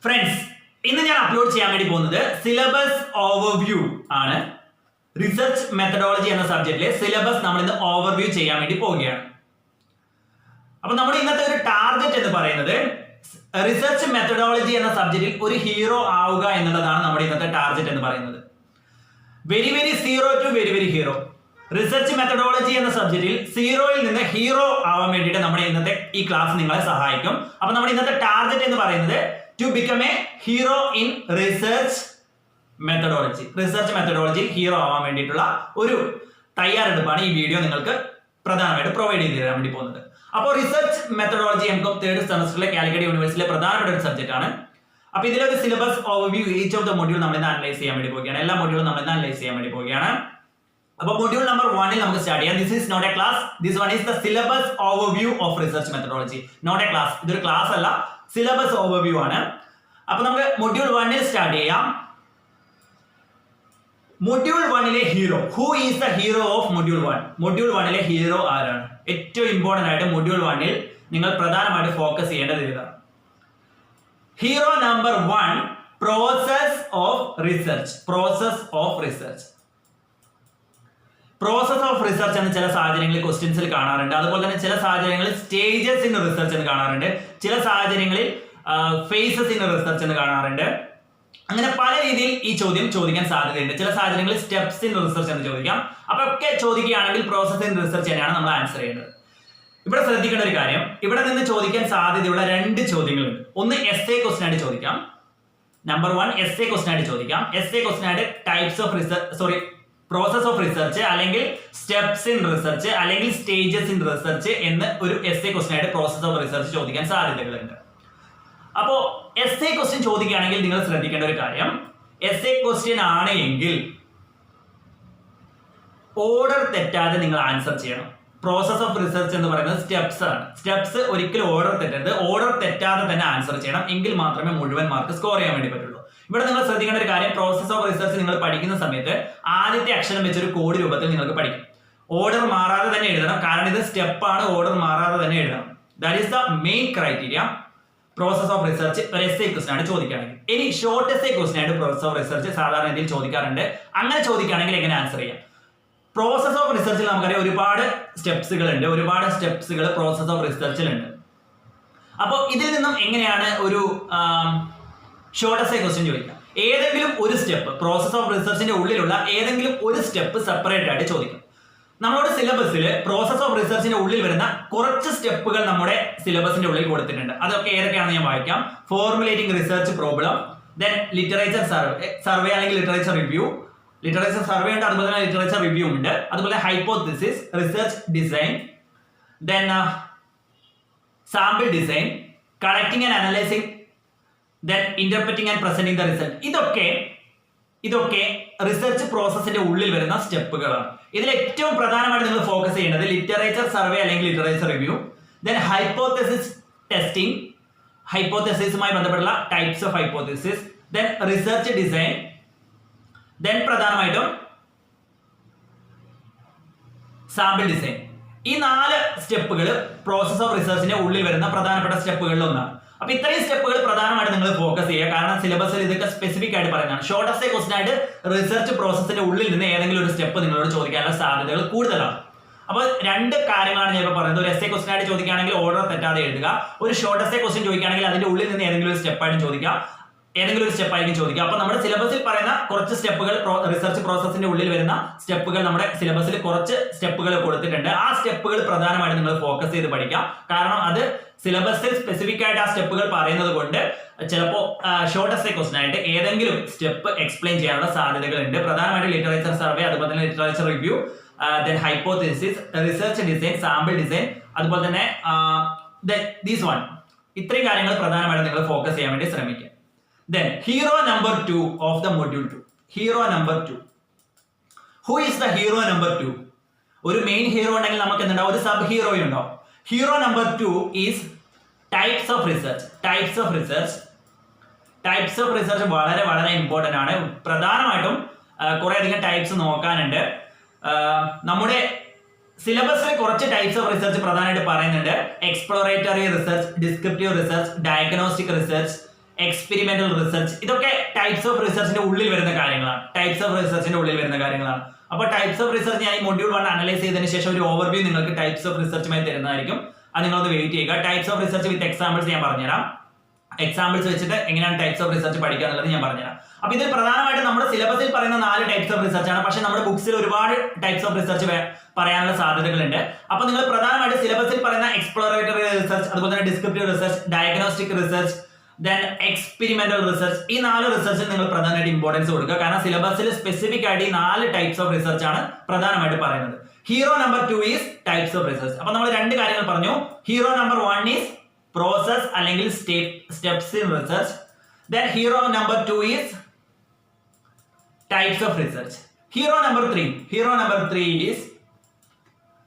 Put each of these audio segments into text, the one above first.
Friends, ഇന്ന് ഞാൻ upload ചെയ്യാൻ വേണ്ടി പോകുന്നത് സിലബസ് ഓവർവ്യൂ ആണ്. റിസർച്ച് മെത്തഡോളജി എന്ന സബ്ജക്റ്റിലെ സിലബസ് നമ്മൾ ഇന്ന് ഓവർവ്യൂ ചെയ്യാൻ വേണ്ടി പോവുകയാണ്. അപ്പൊ നമ്മുടെ ഇന്നത്തെ ഒരു ടാർഗറ്റ് എന്ന് പറയുന്നത് റിസർച്ച് മെത്തഡോളജി എന്ന സബ്ജക്റ്റിൽ ഒരു ഹീറോ ആവുക എന്നുള്ളതാണ് നമ്മുടെ ഇന്നത്തെ ടാർഗറ്റ് എന്ന് പറയുന്നത്. Very zero to very hero. Research methodology എന്ന സബ്ജക്റ്റിൽ സീറോയിൽ നിന്ന് ഹീറോ ആവാൻ വേണ്ടിയിട്ട് നമ്മുടെ ഇന്നത്തെ ഈ ക്ലാസ് നിങ്ങളെ സഹായിക്കും. അപ്പൊ നമ്മുടെ ഇന്നത്തെ ടാർഗറ്റ് എന്ന് പറയുന്നത് to become a hero in research methodology. Research മെത്തഡോളജിയിൽ ഹീറോ ആവാൻ വേണ്ടിയിട്ടുള്ള ഒരു തയ്യാറെടുപ്പാണ് ഈ വീഡിയോ നിങ്ങൾക്ക് പ്രധാനമായിട്ട് പ്രൊവൈഡ് ചെയ്ത് തരാൻ വേണ്ടി പോകുന്നത്. അപ്പോൾ റിസർച്ച് മെത്തഡോളജി എംകോം തേർഡ് സെമസ്റ്ററിലെ കാലിക്കറ്റ് യൂണിവേഴ്സിറ്റിയിലെ പ്രധാനപ്പെട്ട ഒരു സബ്ജക്റ്റ് ആണ്. അപ്പൊ ഇതിലൊരു syllabus overview each of the module നമ്മൾ ഇന്ന് അനലൈസ് ചെയ്യാൻ വേണ്ടി പോവുകയാണ്. എല്ലാ മൊഡ്യൂളും നമ്മൾ ഇന്ന് അനലൈസ് ചെയ്യാൻ വേണ്ടി പോവുകയാണ്. അപ്പോൾ മൊഡ്യൂൾ നമ്പർ 1 നമുക്ക് സ്റ്റാർട്ട് ചെയ്യാം. This is not a class, this one is the syllabus overview of research methodology. Not a class, ഇതൊരു ക്ലാസ് അല്ല, സിലബസ് ഓവർവ്യൂ ആണ്. അപ്പൊ നമുക്ക് മൊഡ്യൂൾ 1 സ്റ്റാർട്ട് ചെയ്യാം. Module 1 hero. Who is the hero of module 1? Module 1 hero ആരാണ്? ഏറ്റവും important ആയിട്ട് module 1 നിങ്ങൾ പ്രധാനമായിട്ട് ഫോക്കസ് ചെയ്യേണ്ടത് ഇതാണ്. Hero number 1, process of research. Process of research. Process of research എന്ന് ചില സാഹചര്യങ്ങളിൽ ക്വസ്റ്റ്യൻസിൽ കാണാറുണ്ട്. അതുപോലെ തന്നെ ചില സാഹചര്യങ്ങളിൽ സ്റ്റേജസ് ഇൻ റിസർച്ച് എന്ന് കാണാറുണ്ട്. ചില സാഹചര്യങ്ങളിൽ ഫേസസ് ഇൻ റിസർച്ച് എന്ന് കാണാറുണ്ട്. അങ്ങനെ പല രീതിയിൽ ഈ ചോദ്യം ചോദിക്കാൻ സാധ്യതയുണ്ട്. ചില സാഹചര്യങ്ങളിൽ സ്റ്റെപ്സ് ഇൻ റിസർച്ച് എന്ന് ചോദിക്കാം. അപ്പൊ ഒക്കെ ചോദിക്കുകയാണെങ്കിൽ പ്രോസസ് ഇൻ റിസർച്ച് തന്നെയാണ് നമ്മൾ ആൻസർ ചെയ്യേണ്ടത്. ഇവിടെ ശ്രദ്ധിക്കേണ്ട ഒരു കാര്യം, ഇവിടെ നിന്ന് ചോദിക്കാൻ സാധ്യതയുള്ള 2 ചോദ്യങ്ങളുണ്ട്. ഒന്ന് എസ്എ ക്വസ്റ്റ്യൻ ആയിട്ട് ചോദിക്കാം. നമ്പർ 1 എസ്എ ക്വസ്റ്റ്യൻ ആയിട്ട് ചോദിക്കാം. എസ്എ ക്വസ്റ്റ്യൻ ആയിട്ട് types of research, process of research, അല്ലെങ്കിൽ സ്റ്റെപ്സ് ഇൻ റിസർച്ച്, അല്ലെങ്കിൽ സ്റ്റേജസ് ഇൻ റിസർച്ച് എന്ന് ഒരു എസ്എ ക്വസ്റ്റ്യൻ ആയിട്ട് പ്രോസസ് ഓഫ് റിസർച്ച് ചോദിക്കാൻ സാധ്യതകളുണ്ട്. അപ്പോ എസ്എ ക്വസ്റ്റ്യൻ ചോദിക്കുകയാണെങ്കിൽ നിങ്ങൾ ശ്രദ്ധിക്കേണ്ട ഒരു കാര്യം, എസ്എ ക്വസ്റ്റ്യൻ ആണ് എങ്കിൽ ഓർഡർ തെറ്റാതെ നിങ്ങൾ ആൻസർ ചെയ്യണം. പ്രോസസ് ഓഫ് റിസർച്ച് എന്ന് പറയുന്നത് സ്റ്റെപ്സ് ആണ്. സ്റ്റെപ്സ് ഒരിക്കലും ഓർഡർ തെറ്റരുത്. ഓർഡർ തെറ്റാതെ തന്നെ ആൻസർ ചെയ്യണം. എങ്കിൽ മാത്രമേ മുഴുവൻ മാർക്ക് സ്കോർ ചെയ്യാൻ വേണ്ടി പറ്റുള്ളൂ. ഇവിടെ നിങ്ങൾ ശ്രദ്ധിക്കേണ്ട ഒരു കാര്യം, പ്രോസസ് ഓഫ് റിസർച്ച് നിങ്ങൾ പഠിക്കുന്ന സമയത്ത് ആദ്യത്തെ അക്ഷരം വെച്ചൊരു കോഡ് രൂപത്തിൽ നിങ്ങൾക്ക് പഠിക്കും. ഓർഡർ മാറാതെ തന്നെ എഴുതണം. കാരണം ഇത് സ്റ്റെപ്പ് ആണ്, ഓർഡർ മാറാതെ തന്നെ എഴുതണം. That is the main criteria. Process of research ഒരു എസ്എ ക്വസ്റ്റ്യൻ ആയിട്ട് ചോദിക്കുകയാണെങ്കിൽ. ഇനി ഷോർട്ട് എസ്എ ക്വസ്റ്റ്യൻ ആയിട്ട് പ്രോസസ് ഓഫ് റിസർച്ച് സാധാരണ രീതിയിൽ ചോദിക്കാറുണ്ട്. അങ്ങനെ ചോദിക്കുകയാണെങ്കിൽ എങ്ങനെ ആൻസർ ചെയ്യാം? പ്രോസസ് ഓഫ് റിസർച്ചിൽ നമുക്കറിയാം ഒരുപാട് സ്റ്റെപ്സുകൾ ഉണ്ട്. ഒരുപാട് സ്റ്റെപ്സുകൾ പ്രോസസ് ഓഫ് റിസർച്ചിലുണ്ട്. അപ്പോൾ ഇതിൽ നിന്നും എങ്ങനെയാണ് ഒരു ഷോർട്ട് എസ്എ ക്വസ്റ്റ്യൻ ചോദിക്കാം? ഏതെങ്കിലും ഒരു സ്റ്റെപ്പ്, പ്രോസസ് ഓഫ് റിസർച്ചിന്റെ ഉള്ളിലുള്ള ഏതെങ്കിലും ഒരു സ്റ്റെപ്പ് സെപ്പറേറ്റ് ആയിട്ട് ചോദിക്കും. നമ്മുടെ സിലബസിൽ പ്രോസസ് ഓഫ് റിസർച്ചിന്റെ ഉള്ളിൽ വരുന്ന കുറച്ച് സ്റ്റെപ്പുകൾ നമ്മുടെ സിലബസിന്റെ ഉള്ളിൽ കൊടുത്തിട്ടുണ്ട്. അതൊക്കെ ഏതൊക്കെയാണെന്ന് ഞാൻ വായിക്കാം. Formulating research problem, then literature survey അല്ലെങ്കിൽ ലിറ്ററേച്ചർ റിവ്യൂ. ലിറ്ററേച്ചർ സർവേ ഉണ്ട്, അതുപോലെ തന്നെ ലിറ്ററേച്ചർ റിവ്യൂ ഉണ്ട്. അതുപോലെ hypothesis, research design, then sample design, collecting and analysing, then interpreting and presenting the result. ഇതൊക്കെ റിസർച്ച് പ്രോസസ്സിന്റെ ഉള്ളിൽ വരുന്ന സ്റ്റെപ്പുകളാണ്. ഇതിൽ ഏറ്റവും പ്രധാനമായിട്ട് നിങ്ങൾ ഫോക്കസ് ചെയ്യേണ്ടത് ലിറ്ററേച്ചർ സർവേ അല്ലെങ്കിൽ literature review, then hypothesis testing, ഹൈപ്പോത്തിസിസുമായി ബന്ധപ്പെട്ടുള്ള types of hypothesis, then research design, then പ്രധാനമായിട്ടും സാമ്പിൾ ഡിസൈൻ. ഈ 4 സ്റ്റെപ്പുകൾ പ്രോസസ് ഓഫ് റിസർച്ചിന്റെ ഉള്ളിൽ വരുന്ന പ്രധാനപ്പെട്ട സ്റ്റെപ്പുകളിൽ ഒന്നാണ്. അപ്പൊ ഇത്രയും സ്റ്റെപ്പുകൾ പ്രധാനമായിട്ട് നിങ്ങൾ ഫോക്കസ് ചെയ്യുക. കാരണം സിലബസിൽ ഇതൊക്കെ സ്പെസിഫിക് ആയിട്ട് പറയുന്നതാണ്. ഷോർട്ട് എസ്എ ക്വസ്റ്റ്യൻ ആയിട്ട് റിസർച്ച് പ്രോസസ്സിന്റെ ഉള്ളിൽ നിന്ന് ഏതെങ്കിലും ഒരു സ്റ്റെപ്പ് നിങ്ങളോട് ചോദിക്കാനുള്ള സാധ്യതകൾ കൂടുതലാണ്. അപ്പോൾ 2 കാര്യങ്ങളാണ് ഞാൻ ഇപ്പോൾ പറയുന്നത്. ഒരു എസ്എ ക്വസ്റ്റ്യൻ ആയിട്ട് ചോദിക്കുകയാണെങ്കിൽ ഓർഡർ തെറ്റാതെ എഴുതുക. ഒരു ഷോർട്ട് എസ്എ ക്വസ്റ്റ്യൻ ചോദിക്കുകയാണെങ്കിൽ അതിന്റെ ഉള്ളിൽ നിന്ന് ഏതെങ്കിലും ഒരു സ്റ്റെപ്പായിട്ട് ചോദിക്കുക, ഏതെങ്കിലും ഒരു സ്റ്റെപ്പ് ആയിരിക്കും ചോദിക്കുക. അപ്പൊ നമ്മുടെ സിലബസിൽ പറയുന്ന കുറച്ച് സ്റ്റെപ്പുകൾ, റിസർച്ച് പ്രോസസ്സിന്റെ ഉള്ളിൽ വരുന്ന സ്റ്റെപ്പുകൾ നമ്മുടെ സിലബസിൽ കുറച്ച് സ്റ്റെപ്പുകൾ കൊടുത്തിട്ടുണ്ട്. ആ സ്റ്റെപ്പുകൾ പ്രധാനമായിട്ട് നിങ്ങൾ ഫോക്കസ് ചെയ്ത് പഠിക്കാം. കാരണം അത് സിലബസിൽ സ്പെസിഫിക് ആയിട്ട് ആ സ്റ്റെപ്പുകൾ പറയുന്നത് കൊണ്ട് ചിലപ്പോൾ ഷോർട്ട് എസ്എ ക്വസ്റ്റ്യൻ ആയിട്ട് ഏതെങ്കിലും സ്റ്റെപ്പ് എക്സ്പ്ലെയിൻ ചെയ്യാനുള്ള സാധ്യതകളുണ്ട്. പ്രധാനമായിട്ട് ലിറ്ററേച്ചർ സർവേ, അതുപോലെ തന്നെ literature review, then hypothesis, research design, sample design, അതുപോലെ തന്നെ ദീസ് വൺ. ഇത്രയും കാര്യങ്ങൾ പ്രധാനമായിട്ട് നിങ്ങൾ ഫോക്കസ് ചെയ്യാൻ വേണ്ടി ശ്രമിക്കുക. Then hero number 2 of the module 2. Hero number 2. Who is the hero number 2? ഒരു മെയിൻ ഹീറോ ഉണ്ടെങ്കിൽ നമുക്ക് എന്തുണ്ടാവും? ഒരു സബ് ഹീറോ ഉണ്ടാവും. Hero number 2 is types of research. Types of research വളരെ ഇമ്പോർട്ടന്റ് ആണ്. പ്രധാനമായിട്ടും കുറെ അധികം ടൈപ്സ് നോക്കാനുണ്ട്. നമ്മുടെ സിലബസിൽ കുറച്ച് ടൈപ്സ് ഓഫ് റിസർച്ച് പ്രധാനമായിട്ട് പറയുന്നുണ്ട്. Exploratory research, descriptive research, diagnostic research, experimental research, ഇതൊക്കെ ടൈപ്സ് ഓഫ് റിസർച്ചിന്റെ ഉള്ളിൽ വരുന്ന കാര്യങ്ങളാണ്. അപ്പോൾ ടൈപ്സ് ഓഫ് റിസർച്ച് ഞാൻ ഈ മൊഡ്യൂൾ 1 അനലൈസ് ചെയ്തതിന് ശേഷം ഒരു ഓവർവ്യൂ നിങ്ങൾക്ക് ടൈപ്സ് ഓഫ് റിസർച്ചുമായി തരുന്നതായിരിക്കും. അത് നിങ്ങളൊന്ന് വെയിറ്റ് ചെയ്യുക. Types of research with examples ഞാൻ പറഞ്ഞുതരാം. എക്സാമ്പിൾസ് വെച്ചിട്ട് എങ്ങനെയാണ് ടൈപ്സ് ഓഫ് റിസർച്ച് പഠിക്കുക എന്നുള്ളത് ഞാൻ പറഞ്ഞുതരാം. അപ്പൊ ഇതിൽ പ്രധാനമായിട്ടും നമ്മുടെ സിലബസിൽ പറയുന്ന 4 ടൈപ്സ് ഓഫ് റിസർച്ച് ആണ്. പക്ഷേ നമ്മുടെ ബുക്സിൽ ഒരുപാട് ടൈപ്സ് ഓഫ് റിസർച്ച് പറയാനുള്ള സാധ്യതകളുണ്ട്. അപ്പൊ നിങ്ങൾ പ്രധാനമായിട്ട് സിലബസിൽ പറയുന്ന എക്സ്പ്ലോറേറ്ററി റിസർച്ച്, അതുപോലെ തന്നെ descriptive research, diagnostic research, then experimental research, ഈ 4 റിസർച്ചിൽ നിങ്ങൾ പ്രധാനമായിട്ട് ഇമ്പോർട്ടൻസ് കൊടുക്കുക. കാരണം സിലബസിൽ സ്പെസിഫിക് ആയിട്ട് ഈ 4 ടൈപ്സ് ഓഫ് റിസർച്ച് ആണ് പ്രധാനമായിട്ട് പറയുന്നത്. Hero number 2 is types of research. അപ്പൊ നമ്മൾ 2 കാര്യങ്ങൾ പറഞ്ഞു. ഹീറോ നമ്പർ 1 ഈസ് പ്രോസസ് അല്ലെങ്കിൽ steps in research. Then hero number 2 is types of research. Hero number 3 is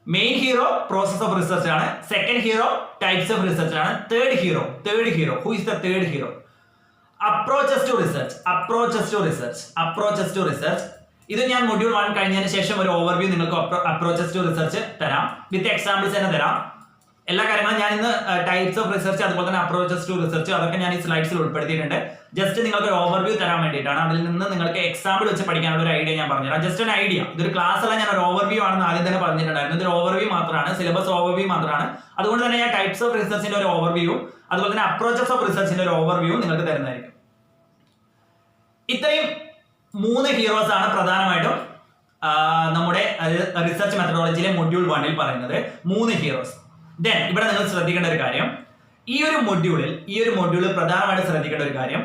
main hero process of research ആണ്. Second hero types of research ആണ്. Third hero who is the third hero? Approaches to research. ഇത് ഞാൻ module 1 കഴിഞ്ഞതിന് ശേഷം ഒരു overview നിങ്ങൾക്ക് approaches to research തരാം. With examples തന്നെ തരാം. എല്ലാ കാര്യങ്ങളും ഞാൻ ഇന്ന് ടൈപ്സ് ഓഫ് റിസർച്ച്, അതുപോലെ തന്നെ അപ്രോച്ചസ് ടു റിസർച്ച്, അതൊക്കെ ഞാൻ ഈ സ്ലൈഡ്സിൽ ഉൾപ്പെടുത്തിയിട്ടുണ്ട്. ജസ്റ്റ് നിങ്ങൾക്ക് ഒരു ഓവർവ്യൂ തരാൻ വേണ്ടിയിട്ടാണ്. അതിൽ നിന്ന് നിങ്ങൾക്ക് എക്സാമ്പിൾ വെച്ച് പഠിക്കാനുള്ള ഒരു ഐഡിയ ഞാൻ പറഞ്ഞുതരാം. ജസ്റ്റ് ഒരു ഐഡിയ. ഇതൊരു ക്ലാസ് അല്ല, ഞാൻ ഒരു ഓവർവ്യൂ ആണെന്ന് ആദ്യം തന്നെ പറഞ്ഞിട്ടുണ്ടായിരുന്നു. ഇതൊരു ഓവർവ്യൂ മാത്രമാണ്, സിലബസ് ഓവർവ്യൂ മാത്രമാണ്. അതുകൊണ്ട് തന്നെ ഞാൻ ടൈപ്സ് ഓഫ് റിസർച്ചിന്റെ ഒരു ഓവർവ്യൂ, അതുപോലെ തന്നെ അപ്രോച്ചസ് ഓഫ് റിസർച്ചിന്റെ ഒരു ഓവർവ്യൂ നിങ്ങൾക്ക് തരുന്നതായിരിക്കും. ഇത്രയും 3 ഹീറോസ് ആണ് പ്രധാനമായിട്ടും നമ്മുടെ റിസർച്ച് മെത്തഡോളജിയിലെ മൊഡ്യൂൾ 1 പറയുന്നത്. 3 ഹീറോസ്. ദെൻ ഇവിടെ നിങ്ങൾ ശ്രദ്ധിക്കേണ്ട ഒരു കാര്യം, ഈ ഒരു മൊഡ്യൂളിൽ പ്രധാനമായിട്ട് ശ്രദ്ധിക്കേണ്ട ഒരു കാര്യം,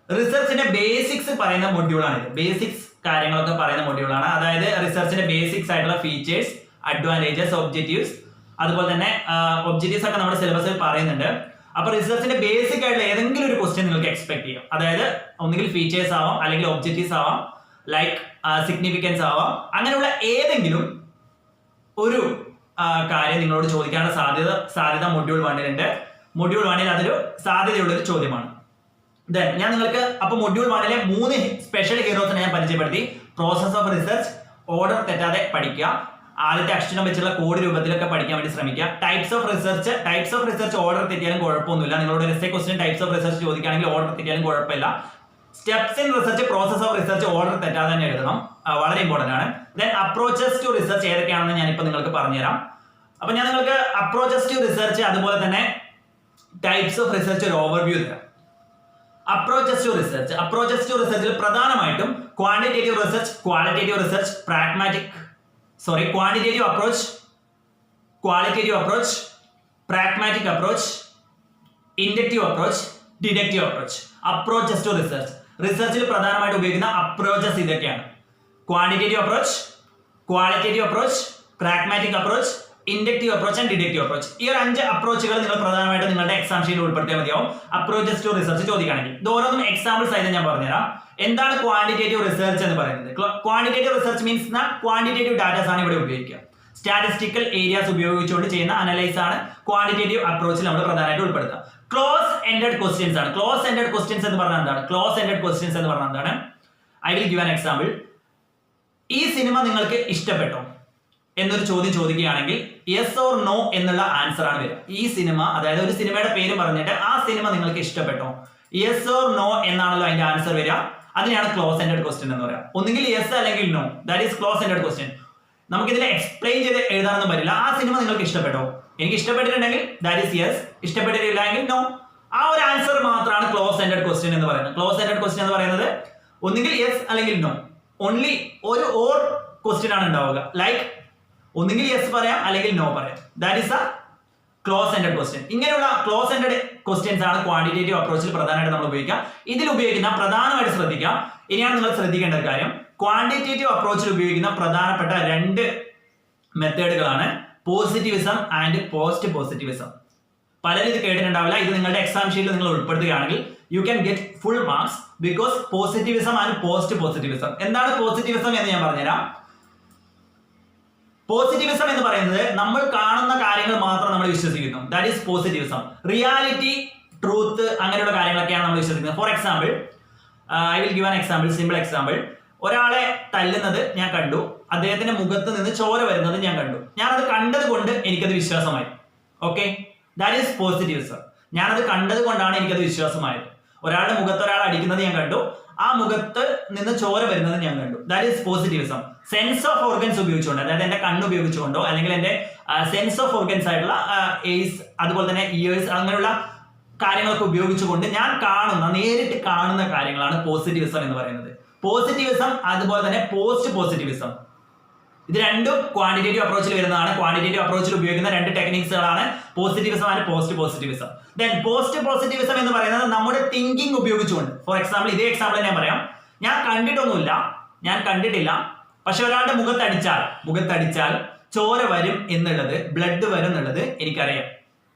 റിസർച്ചിന്റെ ബേസിക്സ് പറയുന്ന മൊഡ്യൂളാണിത്. ബേസിക്സ് കാര്യങ്ങളൊക്കെ പറയുന്ന മൊഡ്യൂളാണ്. അതായത് റിസർച്ചിന്റെ ബേസിക്സ് ആയിട്ടുള്ള ഫീച്ചേഴ്സ്, അഡ്വാൻറ്റേജസ്, ഒബ്ജക്റ്റീവ്സ്, അതുപോലെ തന്നെ ഒബ്ജക്റ്റീവ്സ് ഒക്കെ നമ്മുടെ സിലബസിൽ പറയുന്നുണ്ട്. അപ്പൊ റിസർച്ചിന്റെ ബേസിക് ആയിട്ടുള്ള ഏതെങ്കിലും ഒരു ക്വസ്റ്റ്യൻ നിങ്ങൾക്ക് എക്സ്പെക്ട് ചെയ്യാം. അതായത് ഒന്നുകിൽ ഫീച്ചേഴ്സ് ആവാം, അല്ലെങ്കിൽ ഒബ്ജക്റ്റീവ്സ് ആവാം, ലൈക്ക് സിഗ്നിഫിക്കൻസ് ആവാം. അങ്ങനെയുള്ള ഏതെങ്കിലും ഒരു കാര്യം നിങ്ങളോട് ചോദിക്കാനുള്ള സാധ്യത മൊഡ്യൂൾ 1 മൊഡ്യൂൾ 1 അതൊരു സാധ്യതയുള്ള ഒരു ചോദ്യമാണ്. ദെൻ ഞാൻ നിങ്ങൾക്ക് അപ്പൊ മൊഡ്യൂൾ 1 3 സ്പെഷ്യൽ ഹീറോസിനെ ഞാൻ പരിചയപ്പെടുത്തി. പ്രോസസ് ഓഫ് റിസർച്ച് ഓർഡർ തെറ്റാതെ പഠിക്കുക. ആദ്യത്തെ അക്ഷരം വെച്ചുള്ള കോഡ് രൂപത്തിലൊക്കെ പഠിക്കാൻ വേണ്ടി ശ്രമിക്കുക. ടൈപ്സ് ഓഫ് റിസർച്ച് ഓർഡർ തെറ്റിയാലും കുഴപ്പമൊന്നുമില്ല. നിങ്ങളോട് essay question types of research ചോദിക്കുകയാണെങ്കിൽ ഓർഡർ തെറ്റിയാലും കുഴപ്പമില്ല. Steps in research, process of research order തെറ്റാതെ തന്നെ എഴുതണം. വളരെ ഇമ്പോർട്ടന്റ് ആണ്. ദെൻ അപ്രോച്ചസ് ടു റിസർച്ച് ഏതൊക്കെയാണെന്ന് ഞാനിപ്പോൾ നിങ്ങൾക്ക് പറഞ്ഞുതരാം. അപ്പൊ ഞാൻ നിങ്ങൾക്ക് അപ്രോച്ചസ് ടു റിസർച്ച്, അതുപോലെ തന്നെ ടൈപ്സ് ഓഫ് റിസർച്ച് ഒരു ഓവർവ്യൂ തരാം. അപ്രോച്ചസ് ടു റിസർച്ചിൽ പ്രധാനമായിട്ടും quantitative research, qualitative research, quantitative approach, qualitative approach, pragmatic approach, inductive approach, deductive approach. Approaches to റിസർച്ചിൽ പ്രധാനമായിട്ട് ഉപയോഗിക്കുന്ന അപ്രോച്ചസ് ഇതൊക്കെയാണ്: quantitative approach, qualitative approach, pragmatic approach, inductive approach and deductive approach. ഈ ഒരു 5 അപ്രോച്ചുകൾ നിങ്ങൾ പ്രധാനമായിട്ട് നിങ്ങളുടെ എക്സാം ഷീറ്റിൽ ഉൾപ്പെടുത്തിയാൽ മതിയാവും അപ്രോച്ചസ് ടു റിസർച്ച് ചോദിക്കുകയാണെങ്കിൽ. ഇത് ഓരോന്നും എക്സാമ്പിൾസ് ആയിട്ട് ഞാൻ പറഞ്ഞുതരാം. എന്താണ് ക്വാണ്ടിറ്റേറ്റീവ് റിസർച്ച് എന്ന് പറയുന്നത്? Quantitative research means quantitative datas ആണ് ഇവിടെ ഉപയോഗിക്കുക. സ്റ്റാറ്റിസ്റ്റിക്കൽ ഏരിയാസ് ഉപയോഗിച്ചുകൊണ്ട് ചെയ്യുന്ന അനലൈസ് ആണ് ക്വാണ്ടിറ്റേറ്റീവ് അപ്രോച്ചിൽ നമ്മൾ പ്രധാനമായിട്ട് ഉൾപ്പെടുത്തുക. ക്ലോസ് എൻഡഡ് ക്വസ്റ്റ്യൻസ് ആണ്. ക്ലോസ് എൻഡഡ് ക്വസ്റ്റ്യൻസ് എന്ന് പറഞ്ഞാൽ എന്താണ്? I will give an example. ഈ സിനിമ നിങ്ങൾക്ക് ഇഷ്ടപ്പെട്ടോ എന്നൊരു ചോദ്യം ചോദിക്കുകയാണെങ്കിൽ യെസ് ഓർ നോ എന്നുള്ള ആൻസർ ആണ് വരിക. ഈ സിനിമ, അതായത് ഒരു സിനിമയുടെ പേര് പറഞ്ഞിട്ട് ആ സിനിമ നിങ്ങൾക്ക് ഇഷ്ടപ്പെട്ടോ, യെസ് ഓർ നോ എന്നാണല്ലോ അതിന്റെ ആൻസർ വരിക. അതിനെയാണ് ക്ലോസ് എൻഡഡ് ക്വസ്റ്റ്യൻ എന്ന് പറയുക. ഒന്നുകിൽ യെസ് അല്ലെങ്കിൽ no, that is close ended question. നമുക്ക് ഇതിനെ എക്സ്പ്ലെയിൻ ചെയ്ത് എഴുതാനൊന്നും പറ്റില്ല. ആ സിനിമ നിങ്ങൾക്ക് ഇഷ്ടപ്പെട്ടോ? എനിക്ക് ഇഷ്ടപ്പെട്ടിട്ടുണ്ടെങ്കിൽ ദാറ്റ് ഈസ് യെസ്, ഇഷ്ടപ്പെട്ടിട്ടില്ല എങ്കിൽ നോ. ആ ഒരു ആൻസർ മാത്രമാണ് ക്ലോസ് എൻഡഡ് ക്വസ്റ്റ്യൻ എന്ന് പറയുന്നത്. ക്ലോസ് എൻഡഡ് ക്വസ്റ്റ്യൻ എന്ന് പറയുന്നത് ഒന്നുകിൽ യെസ് അല്ലെങ്കിൽ നോ, ഓൺലി ഒരു ഓർ ക്വസ്റ്റ്യൻ ആണ് ഉണ്ടാവുക. ലൈക്ക് ഒന്നുകിൽ യെസ് പറയാം അല്ലെങ്കിൽ നോ പറയാം. That is A close ended question. ഇങ്ങനെയുള്ള ക്ലോസ് എൻഡഡ് ക്വസ്റ്റ്യൻസ് ആണ് ക്വാണ്ടിറ്റേറ്റീവ് അപ്രോച്ചിൽ പ്രധാനമായിട്ട് നമ്മൾ ഉപയോഗിക്കുക. ഇതിൽ ഉപയോഗിക്കുന്ന പ്രധാനമായിട്ട് ശ്രദ്ധിക്കുക. ഇനിയാണ് നിങ്ങൾ ശ്രദ്ധിക്കേണ്ട ഒരു കാര്യം, ക്വാണ്ടിറ്റേറ്റീവ് അപ്രോച്ചിൽ ഉപയോഗിക്കുന്ന പ്രധാനപ്പെട്ട 2 മെത്തേഡുകളാണ് പോസിറ്റിവിസം ആൻഡ് പോസ്റ്റ് പോസിറ്റിവിസം. പലരും ഇത് കേട്ടിട്ടുണ്ടാവില്ല. ഇത് നിങ്ങളുടെ എക്സാം ഷീറ്റിൽ നിങ്ങൾ ഉൾപ്പെടുത്തുകയാണെങ്കിൽ you can get full marks because positivism and post positivism. എന്താണ് പോസിറ്റിവിസം എന്ന് ഞാൻ പറഞ്ഞുതരാം. പോസിറ്റിവിസം എന്ന് പറയുന്നത് നമ്മൾ കാണുന്ന കാര്യങ്ങൾ മാത്രം നമ്മൾ വിശ്വസിക്കുന്നു. That is positivism. Reality, truth, അങ്ങനെയുള്ള കാര്യങ്ങളൊക്കെയാണ് നമ്മൾ വിശ്വസിക്കുന്നത്. Four example, I will give an example, simple example. ഒരാളെ തല്ലുന്നത് ഞാൻ കണ്ടു, അദ്ദേഹത്തിന്റെ മുഖത്ത് നിന്ന് ചോര വരുന്നത് ഞാൻ കണ്ടു. ഞാനത് കണ്ടത് കൊണ്ട് എനിക്കത് വിശ്വാസമായി. Okay, that is positivism. ഞാനത് കണ്ടത് കൊണ്ടാണ് എനിക്കത് വിശ്വാസമായത്. ഒരാളുടെ മുഖത്ത് ഒരാൾ അടിക്കുന്നത് ഞാൻ കണ്ടു, ആ മുഖത്ത് നിന്ന് ചോര വരുന്നത് ഞാൻ കണ്ടു. That is positivism. Sense of organs ഉപയോഗിച്ചുകൊണ്ട്, അതായത് എന്റെ കണ്ണ് ഉപയോഗിച്ചുകൊണ്ടോ അല്ലെങ്കിൽ എന്റെ സെൻസ് ഓഫ് ഓർഗൻസ് ആയിട്ടുള്ള എയ്സ്, അതുപോലെ തന്നെ ഇയേഴ്സ്, അങ്ങനെയുള്ള കാര്യങ്ങളൊക്കെ ഉപയോഗിച്ചുകൊണ്ട് ഞാൻ നേരിട്ട് കാണുന്ന കാര്യങ്ങളാണ് പോസിറ്റിവിസം എന്ന് പറയുന്നത്. പോസിറ്റിവിസം അതുപോലെ തന്നെ പോസ്റ്റ് പോസിറ്റിവിസം, ഇത് രണ്ടും ക്വാണ്ടിറ്റേറ്റീവ് അപ്രോച്ചിൽ വരുന്നതാണ്. ക്വാണ്ടിറ്റേറ്റീവ് അപ്രോച്ചിൽ ഉപയോഗിക്കുന്ന രണ്ട് ടെക്നിക്സുകളാണ് positivism and post positivism. Then post positivism എന്ന് പറയുന്നത് നമ്മുടെ തിങ്കിങ് ഉപയോഗിച്ചുകൊണ്ട്, ഫോർ എക്സാമ്പിൾ ഇതേ എക്സാമ്പിൾ ഞാൻ പറയാം. ഞാൻ കണ്ടിട്ടില്ല, പക്ഷെ ഒരാളുടെ മുഖത്തടിച്ചാൽ ചോര വരും എന്നുള്ളത്, ബ്ലഡ് വരും എന്നുള്ളത് എനിക്കറിയാം.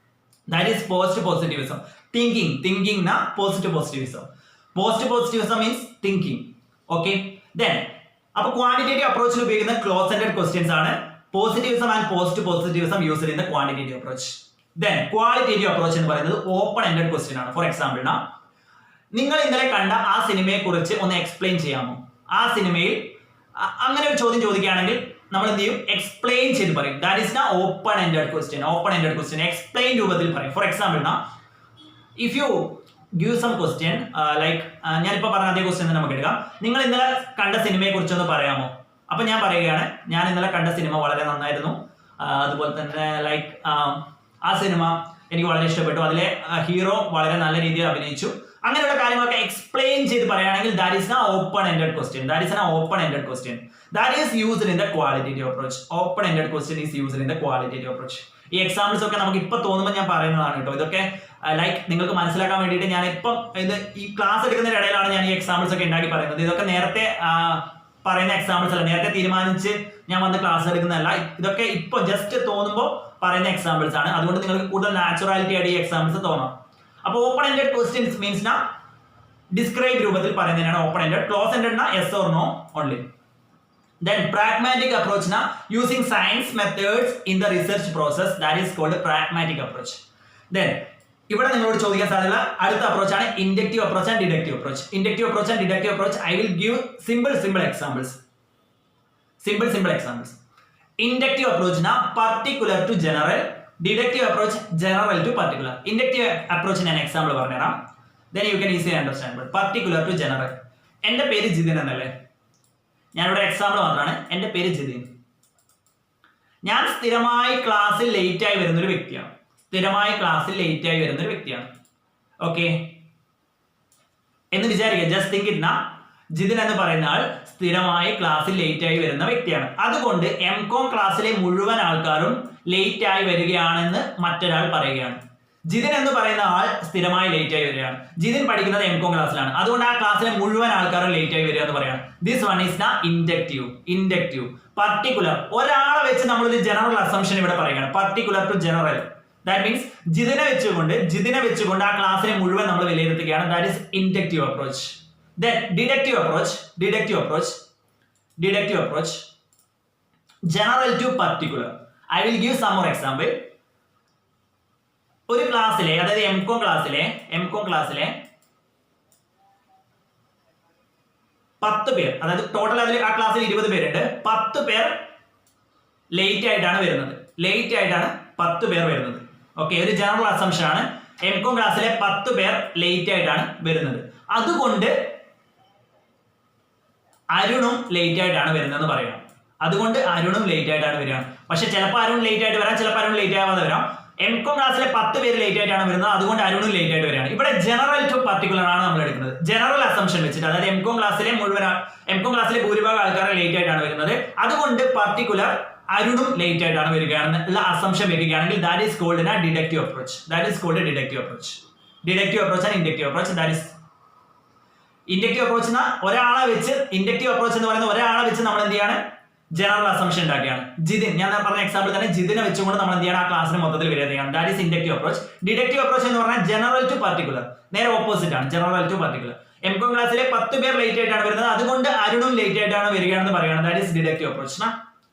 That is post positivism. Thinking na post positivism. Post positivism means thinking. Okay, then അപ്പൊ ക്വാണ്ടിറ്റേറ്റീവ് അപ്രോച്ചിൽ ഉപയോഗിക്കുന്ന ക്ലോസ് എൻഡഡ് ക്വസ്റ്റ്യൻസ് ആണ് positivism and post positivism used in the quantitative approach. Then qualitative approach എന്ന് പറയുന്നത് open ended question ആണ്. For example നിങ്ങൾ ഇന്നലെ കണ്ട ആ സിനിമയെ കുറിച്ച് ഒന്ന് എക്സ്പ്ലെയിൻ ചെയ്യാമോ? ആ സിനിമയിൽ അങ്ങനെ ഒരു ചോദ്യം ചോദിക്കുകയാണെങ്കിൽ നമ്മൾ എന്ത് ചെയ്യും? എക്സ്പ്ലെയിൻ ചെയ്ത് പറയും. That is open ended question. Explain രൂപത്തിൽ പറയും. For example if you give some question like, ഞാനിപ്പോൾ പറഞ്ഞ അതേ ക്വസ്റ്റ്യൻ തന്നെ നമുക്ക് എടുക്കാം. നിങ്ങൾ ഇന്നലെ കണ്ട സിനിമയെ കുറിച്ചൊന്ന് പറയാമോ? അപ്പൊ ഞാൻ പറയുകയാണ്, ഞാൻ ഇന്നലെ കണ്ട സിനിമ വളരെ നന്നായിരുന്നു, അതുപോലെ തന്നെ ലൈക്ക് ആ സിനിമ എനിക്ക് വളരെ ഇഷ്ടപ്പെട്ടു, അതിലെ ഹീറോ വളരെ നല്ല രീതിയിൽ അഭിനയിച്ചു, അങ്ങനെയുള്ള കാര്യങ്ങളൊക്കെ എക്സ്പ്ലെയിൻ ചെയ്ത് പറയുകയാണെങ്കിൽ that is open ended question. That is used in the qualitative approach. Open ended question is used in the qualitative approach. ഈ എക്സാമ്പിൾസ് ഒക്കെ നമുക്ക് ഇപ്പൊ തോന്നുമ്പോൾ ഞാൻ പറയുന്നതാണ് കേട്ടോ. ഇതൊക്കെ ലൈക്ക് നിങ്ങൾക്ക് മനസ്സിലാക്കാൻ വേണ്ടിയിട്ട് ഞാൻ ഇപ്പം ഈ ക്ലാസ് എടുക്കുന്നതിന്റെ ഇടയിലാണ് ഞാൻ ഈ എക്സാമ്പിൾസ് ഒക്കെ ഉണ്ടാക്കി പറയുന്നത്. ഇതൊക്കെ നേരത്തെ പറയുന്ന എക്സാമ്പിൾസ് അല്ല, നേരത്തെ തീരുമാനിച്ച് ഞാൻ വന്ന് ക്ലാസ് എടുക്കുന്നതല്ല. ഇതൊക്കെ ഇപ്പൊ ജസ്റ്റ് തോന്നുമ്പോൾ പറയുന്ന എക്സാമ്പിൾസ് ആണ്. അതുകൊണ്ട് നിങ്ങൾക്ക് കൂടുതൽ നാച്ചുറാലിറ്റി ആയിട്ട് ഈ എക്സാമ്പിൾസ് തോന്നാം. അപ്പോൾ open ended questions means describe രൂപത്തിൽ പറയുന്നതിനാണ് open ended. Close ended yes or no only. Then pragmatic approach using science methods in the research process, that is called pragmatic approach. Then ഇവിടെ നിങ്ങളോട് ചോദിക്കാൻ സാധ്യത അടുത്ത അപ്രോച്ച് ആണ് inductive approach and deductive approach. Inductive approach I will give simple examples. Inductive approach particular to general, deductive approach general to particular. Inductive approach ഞാൻ example പറഞ്ഞുതരാം, then you can easily understand. But particular to general, എന്റെ പേര് ജിതിൻ എന്നല്ലേ, ഞാനിവിടെ example മാത്രമാണ്. എൻ്റെ പേര് ജിതിൻ. ഞാൻ സ്ഥിരമായി ക്ലാസ്സിൽ ലേറ്റ് ആയി വരുന്നൊരു വ്യക്തിയാണ്. ഓക്കെ എന്ന് വിചാരിക്കുക. ജസ്റ്റ് തിങ്ക് ഇറ്റ് ജിതിൻ എന്ന് പറയുന്ന ആൾ സ്ഥിരമായി ക്ലാസ്സിൽ ലേറ്റ് ആയി വരുന്ന വ്യക്തിയാണ്. അതുകൊണ്ട് M.Com ക്ലാസ്സിലെ മുഴുവൻ ആൾക്കാരും ലേറ്റ് ആയി വരികയാണെന്ന് മറ്റൊരാൾ പറയുകയാണ്. ജിതിൻ എന്ന് പറയുന്ന ആൾ സ്ഥിരമായി ലേറ്റ് ആയി വരികയാണ്. ജിതിൻ പഠിക്കുന്നത് M.Com ക്ലാസ്സിലാണ്, അതുകൊണ്ട് ആ ക്ലാസ്സിലെ മുഴുവൻ ആൾക്കാരും ലേറ്റ് ആയി വരിക എന്ന് പറയാണ്. This one is inductive. Particular, ഒരാളെ വെച്ച് നമ്മളൊരു ജനറൽ അസംഷൻ ഇവിടെ പറയുകയാണ്. Particular to general, that means ജിതിനെ വെച്ചുകൊണ്ട് ആ ക്ലാസ്സിനെ മുഴുവൻ നമ്മൾ വിലയിരുത്തുകയാണ്. That is inductive approach. Then deductive approach general to particular. I will give some more example. ഒരു ക്ലാസ്സിലെ, അതായത് M.Com ക്ലാസ്സിലെ 10 പേർ, അതായത് ടോട്ടൽ അതിൽ ആ ക്ലാസ്സിൽ 20 പേരുണ്ട്. 10 പേർ ലേറ്റ് ആയിട്ടാണ് വരുന്നത്. 10 പേർ വരുന്നത്. ഓക്കെ, ഒരു ജനറൽ അസംഷൻ ആണ്. M.Com ക്ലാസ്സിലെ 10 പേർ ലേറ്റ് ആയിട്ടാണ് വരുന്നത്. അതുകൊണ്ട് അരുണും ലേറ്റ് ആയിട്ടാണ് വരുന്നതെന്ന് പറയാം. പക്ഷെ ചിലപ്പോൾ അരുൺ ലേറ്റ് ആയിട്ട് വരാം, ചിലപ്പോൾ അരുൺ ലേറ്റ് ആവാതെ വരാം. M.Com ക്ലാസ്സിലെ 10 പേര് ലേറ്റ് ആയിട്ടാണ് വരുന്നത്, അതുകൊണ്ട് അരുണും ലേറ്റ് ആയിട്ട് വരികയാണ്. ഇവിടെ ജനറൽ ടു പർട്ടിക്കുലർ ആണ് നമ്മൾ എടുക്കുന്നത്. ജനറൽ അസംഷൻ വെച്ചിട്ട്, അതായത് M.Com ക്ലാസ്സിലെ ഭൂരിഭാഗം ആൾക്കാരെ ലേറ്റ് ആയിട്ടാണ് വരുന്നത്, അതുകൊണ്ട് പർട്ടിക്കുലർ അരുണും ലേറ്റ് ആയിട്ടാണ് വരികയാണെന്നുള്ള അസംഷൻ വെക്കുകയാണെങ്കിൽ that is called deductive approach. Deductive approach and inductive approach. That is inductive approach inductive approach എന്ന് പറയുന്ന ഒരാളെ വെച്ച് നമ്മൾ എന്ത് ചെയ്യാണ്? General assumption ഉണ്ടാക്കിയാണ്. ജിതിൻ, ഞാൻ പറഞ്ഞ എക്സാമ്പിൾ തന്നെ, ജിതിനെ വെച്ചുകൊണ്ട് നമ്മൾ എന്ത് ചെയ്യണം? ആ ക്ലാസ്സിന് മൊത്തത്തിൽ വിലയിരുത്തുകയാണ്. That is inductive approach. Deductive approach എന്ന് പറഞ്ഞാൽ ജനറൽ ടു പർട്ടിക്കുലർ, നേരെ ഓപ്പോസിറ്റ് ആണ്. General to particular. M.Com ക്ലാസ്സിലെ 10 പേർ ലേറ്റ് ആയിട്ടാണ് വരുന്നത്, അതുകൊണ്ട് അരുണും ലേറ്റ് ആയിട്ടാണ് വരികയാണെന്ന് പറയുകയാണ്. That is deductive approach.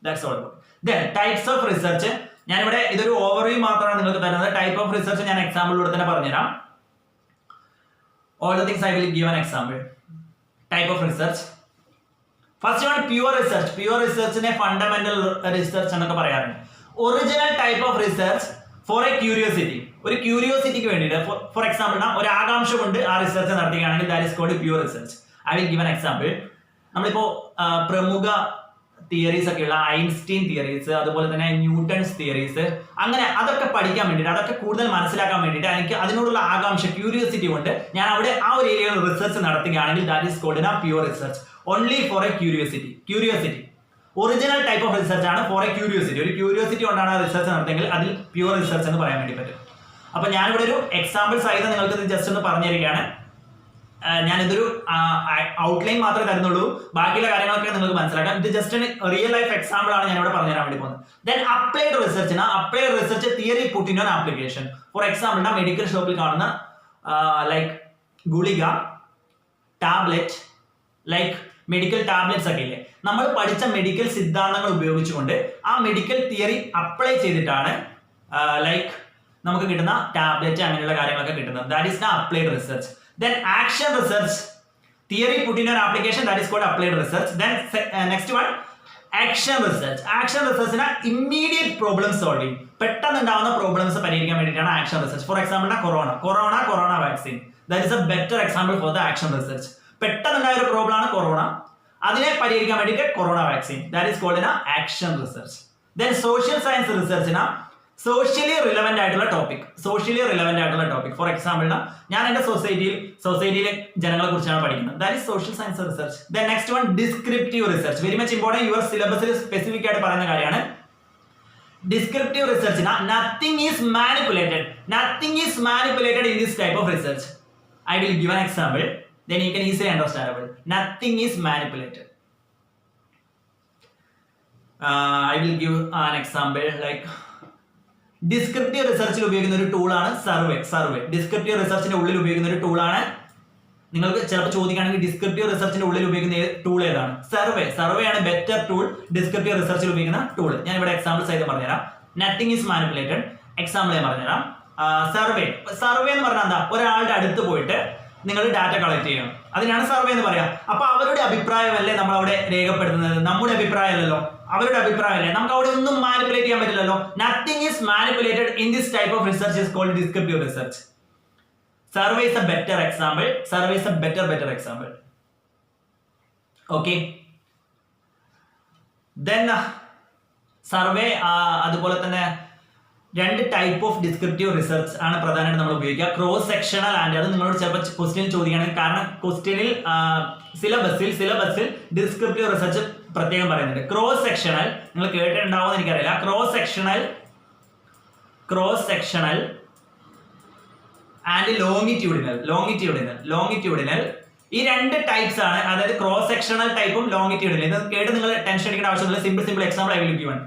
That's all. Then types of research. ഞാനിവിടെ ഇതൊരു ഓവർവ്യൂ മാത്രമാണ് നിങ്ങൾക്ക് തരുന്നത്. ടൈപ്പ് ഓഫ് റിസർച്ച് ഞാൻ എക്സാമ്പിളിലൂടെ തന്നെ പറഞ്ഞുതരാം. All the things I will give an example. Type of research. First one, pure research. Pure research ne fundamental research എന്നൊക്കെ പറയാറുണ്ട്. Original type of research for a curiosity. ഒരു ക്യൂരിയോസിറ്റിക്ക് വേണ്ടിയിട്ട് ഫോർ എക്സാമ്പിൾ ഒരു ആകാംക്ഷ കൊണ്ട് ആ റിസർച്ച് നടത്തുകയാണെങ്കിൽ that is called pure research. I will give an example. നമ്മളിപ്പോ പ്രമുഖ തിയറീസ് ഒക്കെയുള്ള ഐൻസ്റ്റീൻ തിയറീസ്, അതുപോലെ തന്നെ ന്യൂട്ടൺസ് തിയറീസ്, അങ്ങനെ അതൊക്കെ പഠിക്കാൻ വേണ്ടിയിട്ട്, അതൊക്കെ കൂടുതൽ മനസ്സിലാക്കാൻ വേണ്ടിയിട്ട് എനിക്ക് അതിനോടുള്ള ആകാംക്ഷ, ക്യൂരിയോസിറ്റി കൊണ്ട് ഞാൻ അവിടെ ആ ഒരു ഏരിയയിൽ റിസർച്ച് നടത്തുകയാണെങ്കിൽ that is called a pure research. Only for a curiosity original type of research ആണ് ഫോർ എ ക്യൂരിയോസിറ്റി. ഒരു ക്യൂരിയോസിറ്റി കൊണ്ടാണ് ആ റിസർച്ച് നടത്തിയെങ്കിൽ അതിൽ പ്യൂർ റിസർച്ച് എന്ന് പറയാൻ വേണ്ടി പറ്റും. അപ്പൊ ഞാനിവിടെ ഒരു എക്സാമ്പിൾ സഹിതം നിങ്ങൾക്ക് ഇത് ജസ്റ്റ് ഒന്ന് പറഞ്ഞു തരികയാണ്. ഞാനിതൊരു ഔട്ട്ലൈൻ മാത്രമേ തരുന്നുള്ളൂ, ബാക്കിയുള്ള കാര്യങ്ങളൊക്കെ നിങ്ങൾക്ക് മനസ്സിലാക്കാം. ഇത് ജസ്റ്റ് റിയൽ ലൈഫ് എക്സാമ്പിൾ ആണ് ഞാൻ ഇവിടെ പറഞ്ഞു തരാൻ വേണ്ടി പോകുന്നത്. Then applied research theory put in on application. For example medical ഷോപ്പിൽ കാണുന്ന ലൈക്ക് ഗുളിക, ടാബ്ലറ്റ്, ലൈക്ക് മെഡിക്കൽ ടാബ്ലറ്റ്സ് ഒക്കെ ഇല്ലേ, നമ്മൾ പഠിച്ച മെഡിക്കൽ സിദ്ധാന്തങ്ങൾ ഉപയോഗിച്ചുകൊണ്ട് ആ മെഡിക്കൽ തിയറി അപ്ലൈ ചെയ്തിട്ടാണ് ലൈക്ക് നമുക്ക് കിട്ടുന്ന ടാബ്ലറ്റ് അങ്ങനെയുള്ള കാര്യങ്ങളൊക്കെ കിട്ടുന്നത്. That is the applied research. Then action research, theory put in an application, that is called applied research. Then next one, action research. Action research is immediate problem solving. പെട്ടെന്ന് ഉണ്ടാവുന്ന problems പരിഹരിക്കാൻ വേണ്ടിയിട്ടാണ് action research. For example corona vaccine, that is a better example for the action research. പെട്ടെന്നുണ്ടായ ഒരു problem ആണ് corona, അതിനെ പരിഹരിക്കാൻ വേണ്ടിയിട്ട് corona vaccine, that is called action research. Then social science റിസർച്ചിന് സോഷ്യലി റിലവന്റ് ആയിട്ടുള്ള ടോപ്പിക്. ഫോർ എക്സാമ്പിൾ ഞാൻ എന്റെ സൊസൈറ്റിയിലെ ജനങ്ങളെ കുറിച്ചാണ് പഠിക്കുന്നത്, that is social science research. Then next one descriptive research, very much important, your സിലബസിൽ സ്പെസിഫിക് ആയിട്ട് പറയുന്ന കാര്യമാണ്. Descriptive റിസർച്ചിന് nothing is manipulated in this type of research. I will give an example, then you can easily understandable. Nothing is manipulated. I will give an example like descriptive റിസർച്ചിൽ ഉപയോഗിക്കുന്ന ഒരു ടൂളാണ് survey. Descriptive റിസർച്ചിന്റെ ഉള്ളിൽ ഉപയോഗിക്കുന്ന ഒരു ടൂളാണ്. നിങ്ങൾക്ക് ചിലപ്പോൾ ചോദിക്കുകയാണെങ്കിൽ ഡിസ്ക്രിപ്റ്റീവ് റിസർച്ചിന്റെ ഉള്ളിൽ ഉപയോഗിക്കുന്ന ടൂൾ ഏതാണ്? സർവേ ആണ് ബെറ്റർ ടൂൾ ഡിസ്ക്രിപ്റ്റീവ് റിസർച്ചിൽ ഉപയോഗിക്കുന്ന ടൂൾ. ഞാൻ ഇവിടെ എക്സാമ്പിൾസ് ആയിട്ട് പറഞ്ഞുതരാം. നത്തിങ് ഈസ് മാനിപ്പുലേറ്റഡ് എക്സാമ്പിൾ ഞാൻ പറഞ്ഞുതരാം. സർവേ എന്ന് പറഞ്ഞാൽ എന്താ? ഒരാളുടെ അടുത്ത് പോയിട്ട് നിങ്ങൾ ഡാറ്റ കളക്ട് ചെയ്യണം, അതിനാണ് സർവേ എന്ന് പറയാം. അപ്പൊ അവരുടെ അഭിപ്രായമല്ലേ നമ്മൾ അവിടെ രേഖപ്പെടുത്തുന്നത്, നമ്മുടെ അഭിപ്രായമല്ലല്ലോ, അവരുടെ അഭിപ്രായമല്ലേ. നമുക്ക് അവിടെ ഒന്നും മാനിപ്പുലേറ്റ് ചെയ്യാൻ പറ്റില്ലല്ലോ. Nothing is manipulated in this type of research is called descriptive research. Survey is a better example. Okay, then survey, അതുപോലെ തന്നെ രണ്ട് ടൈപ്പ് ഓഫ് ഡിസ്ക്രിപ്റ്റീവ് റിസർച്ച് ആണ് പ്രധാനമായിട്ട് നമ്മൾ ഉപയോഗിക്കുക. ക്രോസ് സെക്ഷണൽ ആൻഡ്, അത് നിങ്ങളോട് ചിലപ്പോൾ ക്വസ്റ്റ്യൻ ചോദിക്കുകയാണെങ്കിൽ, കാരണം ക്വസ്റ്റ്യനിൽ സിലബസിൽ ഡിസ്ക്രിപ്റ്റീവ് റിസർച്ച് പ്രത്യേകം പറയുന്നുണ്ട്. ക്രോസ് സെക്ഷണൽ നിങ്ങൾ കേട്ടിട്ടുണ്ടാവുമെന്ന് എനിക്കറിയില്ല. ക്രോസ് സെക്ഷണൽ ആൻഡ് ലോങ്ങിറ്റ്യൂഡിനൽ ഈ രണ്ട് ടൈപ്സ് ആണ്. അതായത് ക്രോസ് സെക്ഷണൽ ടൈപ്പും ലോങ്ങിറ്റ്യൂഡിനൽ. ഇത് കേട്ട് നിങ്ങൾ ടെൻഷൻ അടിക്കേണ്ട ആവശ്യമില്ല. Simple example I will give.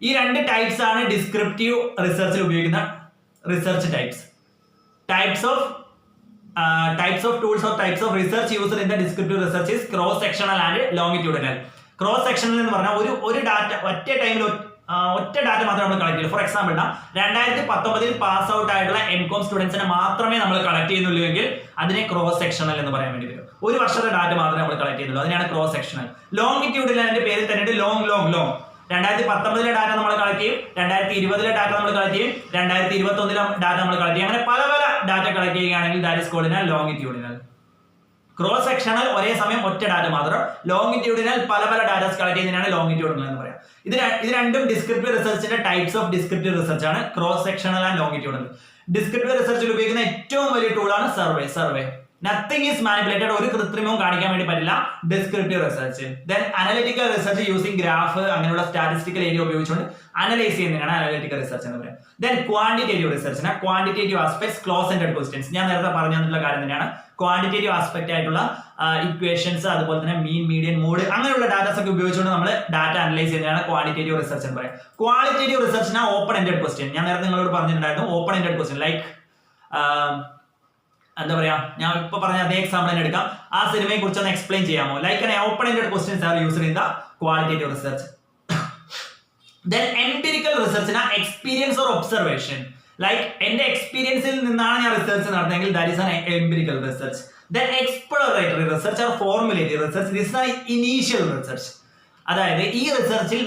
ഈ രണ്ട് ടൈപ്സ് ആണ് ഡിസ്ക്രിപ്റ്റീവ് റിസർച്ചിൽ ഉപയോഗിക്കുന്ന research types of tools of types of research used in the descriptive research is cross sectional and longitudinal. Cross sectional എന്ന് പറഞ്ഞാൽ ഒരു ഡാറ്റ ഒറ്റ ടൈമിൽ ഒറ്റ ഡാറ്റ മാത്രമേ നമ്മൾ കളക്ട് ചെയ്യുള്ളൂ. ഫോർ എക്സാമ്പിൾ 2019 പാസ് ഔട്ട് ആയിട്ടുള്ള എംകോം സ്റ്റുഡൻസിനെ മാത്രമേ നമ്മൾ കളക്ട് ചെയ്യുന്നുള്ളൂ എങ്കിൽ അതിനെ ക്രോസ് സെക്ഷണൽ എന്ന് പറയാൻ വേണ്ടി വരും. ഒരു വർഷത്തെ ഡാറ്റ മാത്രമേ നമ്മൾ കളക്ട് ചെയ്യുന്നുള്ളൂ, അതിനാണ് ക്രോസ് സെക്ഷണൽ. ലോങ്ങിറ്റ്യൂഡിനലിന്റെ പേരിൽ തന്നെ ലോങ് 2019 ഡാറ്റ നമ്മൾ കളക്ട് ചെയ്യും, 2020 ഡാറ്റ നമ്മൾ കളക്ട് ചെയ്യും, 2021 ഡാറ്റ നമ്മൾ കളക്ട് ചെയ്യും, അങ്ങനെ പല ഡാറ്റ കളക്ട് ചെയ്യുകയാണെങ്കിൽ that is called longitudinal. Cross sectional ഒരേ സമയം ഒറ്റ ഡാറ്റ മാത്രം, ലോങ്ങിറ്റ്യൂഡിനൽ പല ഡാറ്റാസ് കളക്ട് ചെയ്യുന്നതിനാണ് ലോങ്ങിറ്റ്യൂഡിനൽ എന്ന് പറയാം. ഇത് രണ്ടും ഡിസ്ക്രിപ്റ്റീവ് റിസർച്ചിന്റെ ടൈപ്സ് ഓഫ് ഡിസ്ക്രിപ്റ്റീവ് റിസർച്ച് ആണ്, cross sectional and longitudinal. Descriptive റിസർച്ചിൽ ഉപയോഗിക്കുന്ന ഏറ്റവും വലിയ ടൂളാണ് സർവേ. നത്തിങ് ഈസ് മാനിപ്പുലേറ്റഡ്, ഒരു കൃത്രിമവും കാണിക്കാൻ വേണ്ടി പറ്റില്ല descriptive research. Then analytical research using graph അങ്ങനെയുള്ള സ്റ്റാറ്റിസ്റ്റിക്കൽ ഏരിയ ഉപയോഗിച്ചുകൊണ്ട് അനലൈസ് ചെയ്യുന്നതിനാണ് അനലിറ്റിക്കൽ റിസർച്ച് എന്ന് പറയുന്നത്. ദെൻ ക്വാണ്ടിറ്റേറ്റീവ് റിസർച്ചിന് quantitative aspects, close ended questions, ഞാൻ നേരത്തെ പറഞ്ഞു തന്നിട്ടുള്ള കാര്യം തന്നെയാണ്. ക്വാണ്ടിറ്റേറ്റീവ് ആസ്പെക്ട് ആയിട്ടുള്ള ഇക്വേഷൻസ്, അതുപോലെ തന്നെ മീൻ, മീഡിയൻ, മോഡ് അങ്ങനെയുള്ള ഡാറ്റാസ് ഒക്കെ ഉപയോഗിച്ചുകൊണ്ട് നമ്മൾ ഡാറ്റ അനലൈസ് ചെയ്യുന്നതാണ് ക്വാണ്ടിറ്റേറ്റീവ് റിസർച്ച് എന്ന് പറയാം. ക്വാളിറ്റേറ്റീവ് റിസർച്ചിന് ഓപ്പൺ എൻഡഡ് ക്വസ്റ്റ്യൻ, ഞാൻ നേരത്തെ നിങ്ങളോട് പറഞ്ഞിട്ടുണ്ടായിരുന്നു. ഓപ്പൺ എൻഡഡ് ക്വസ്റ്റ്യൻ ലൈക്ക് എന്താ പറയാ, ഞാൻ ഇപ്പൊ പറഞ്ഞ അതേ എക്സാമ്പിൾ തന്നെ എടുക്കാം. ആ സിനിമയെ കുറിച്ച് ഒന്ന് എക്സ്പ്ലെയിൻ ചെയ്യാമോ? Like open ended questions are used in the qualitative research. Then empirical റിസർച്ചിന് എക്സ്പീരിയൻസ് ഓർ ഒബ്സർവേഷൻ, ലൈക്ക് എന്റെ എക്സ്പീരിയൻസിൽ നിന്നാണ് ഞാൻ റിസർച്ച് നടത്തുന്നതെങ്കിൽ that is an empirical research. Then exploratory research or formulative research, this is an initial research. അതായത് ഈ റിസർച്ചിൽ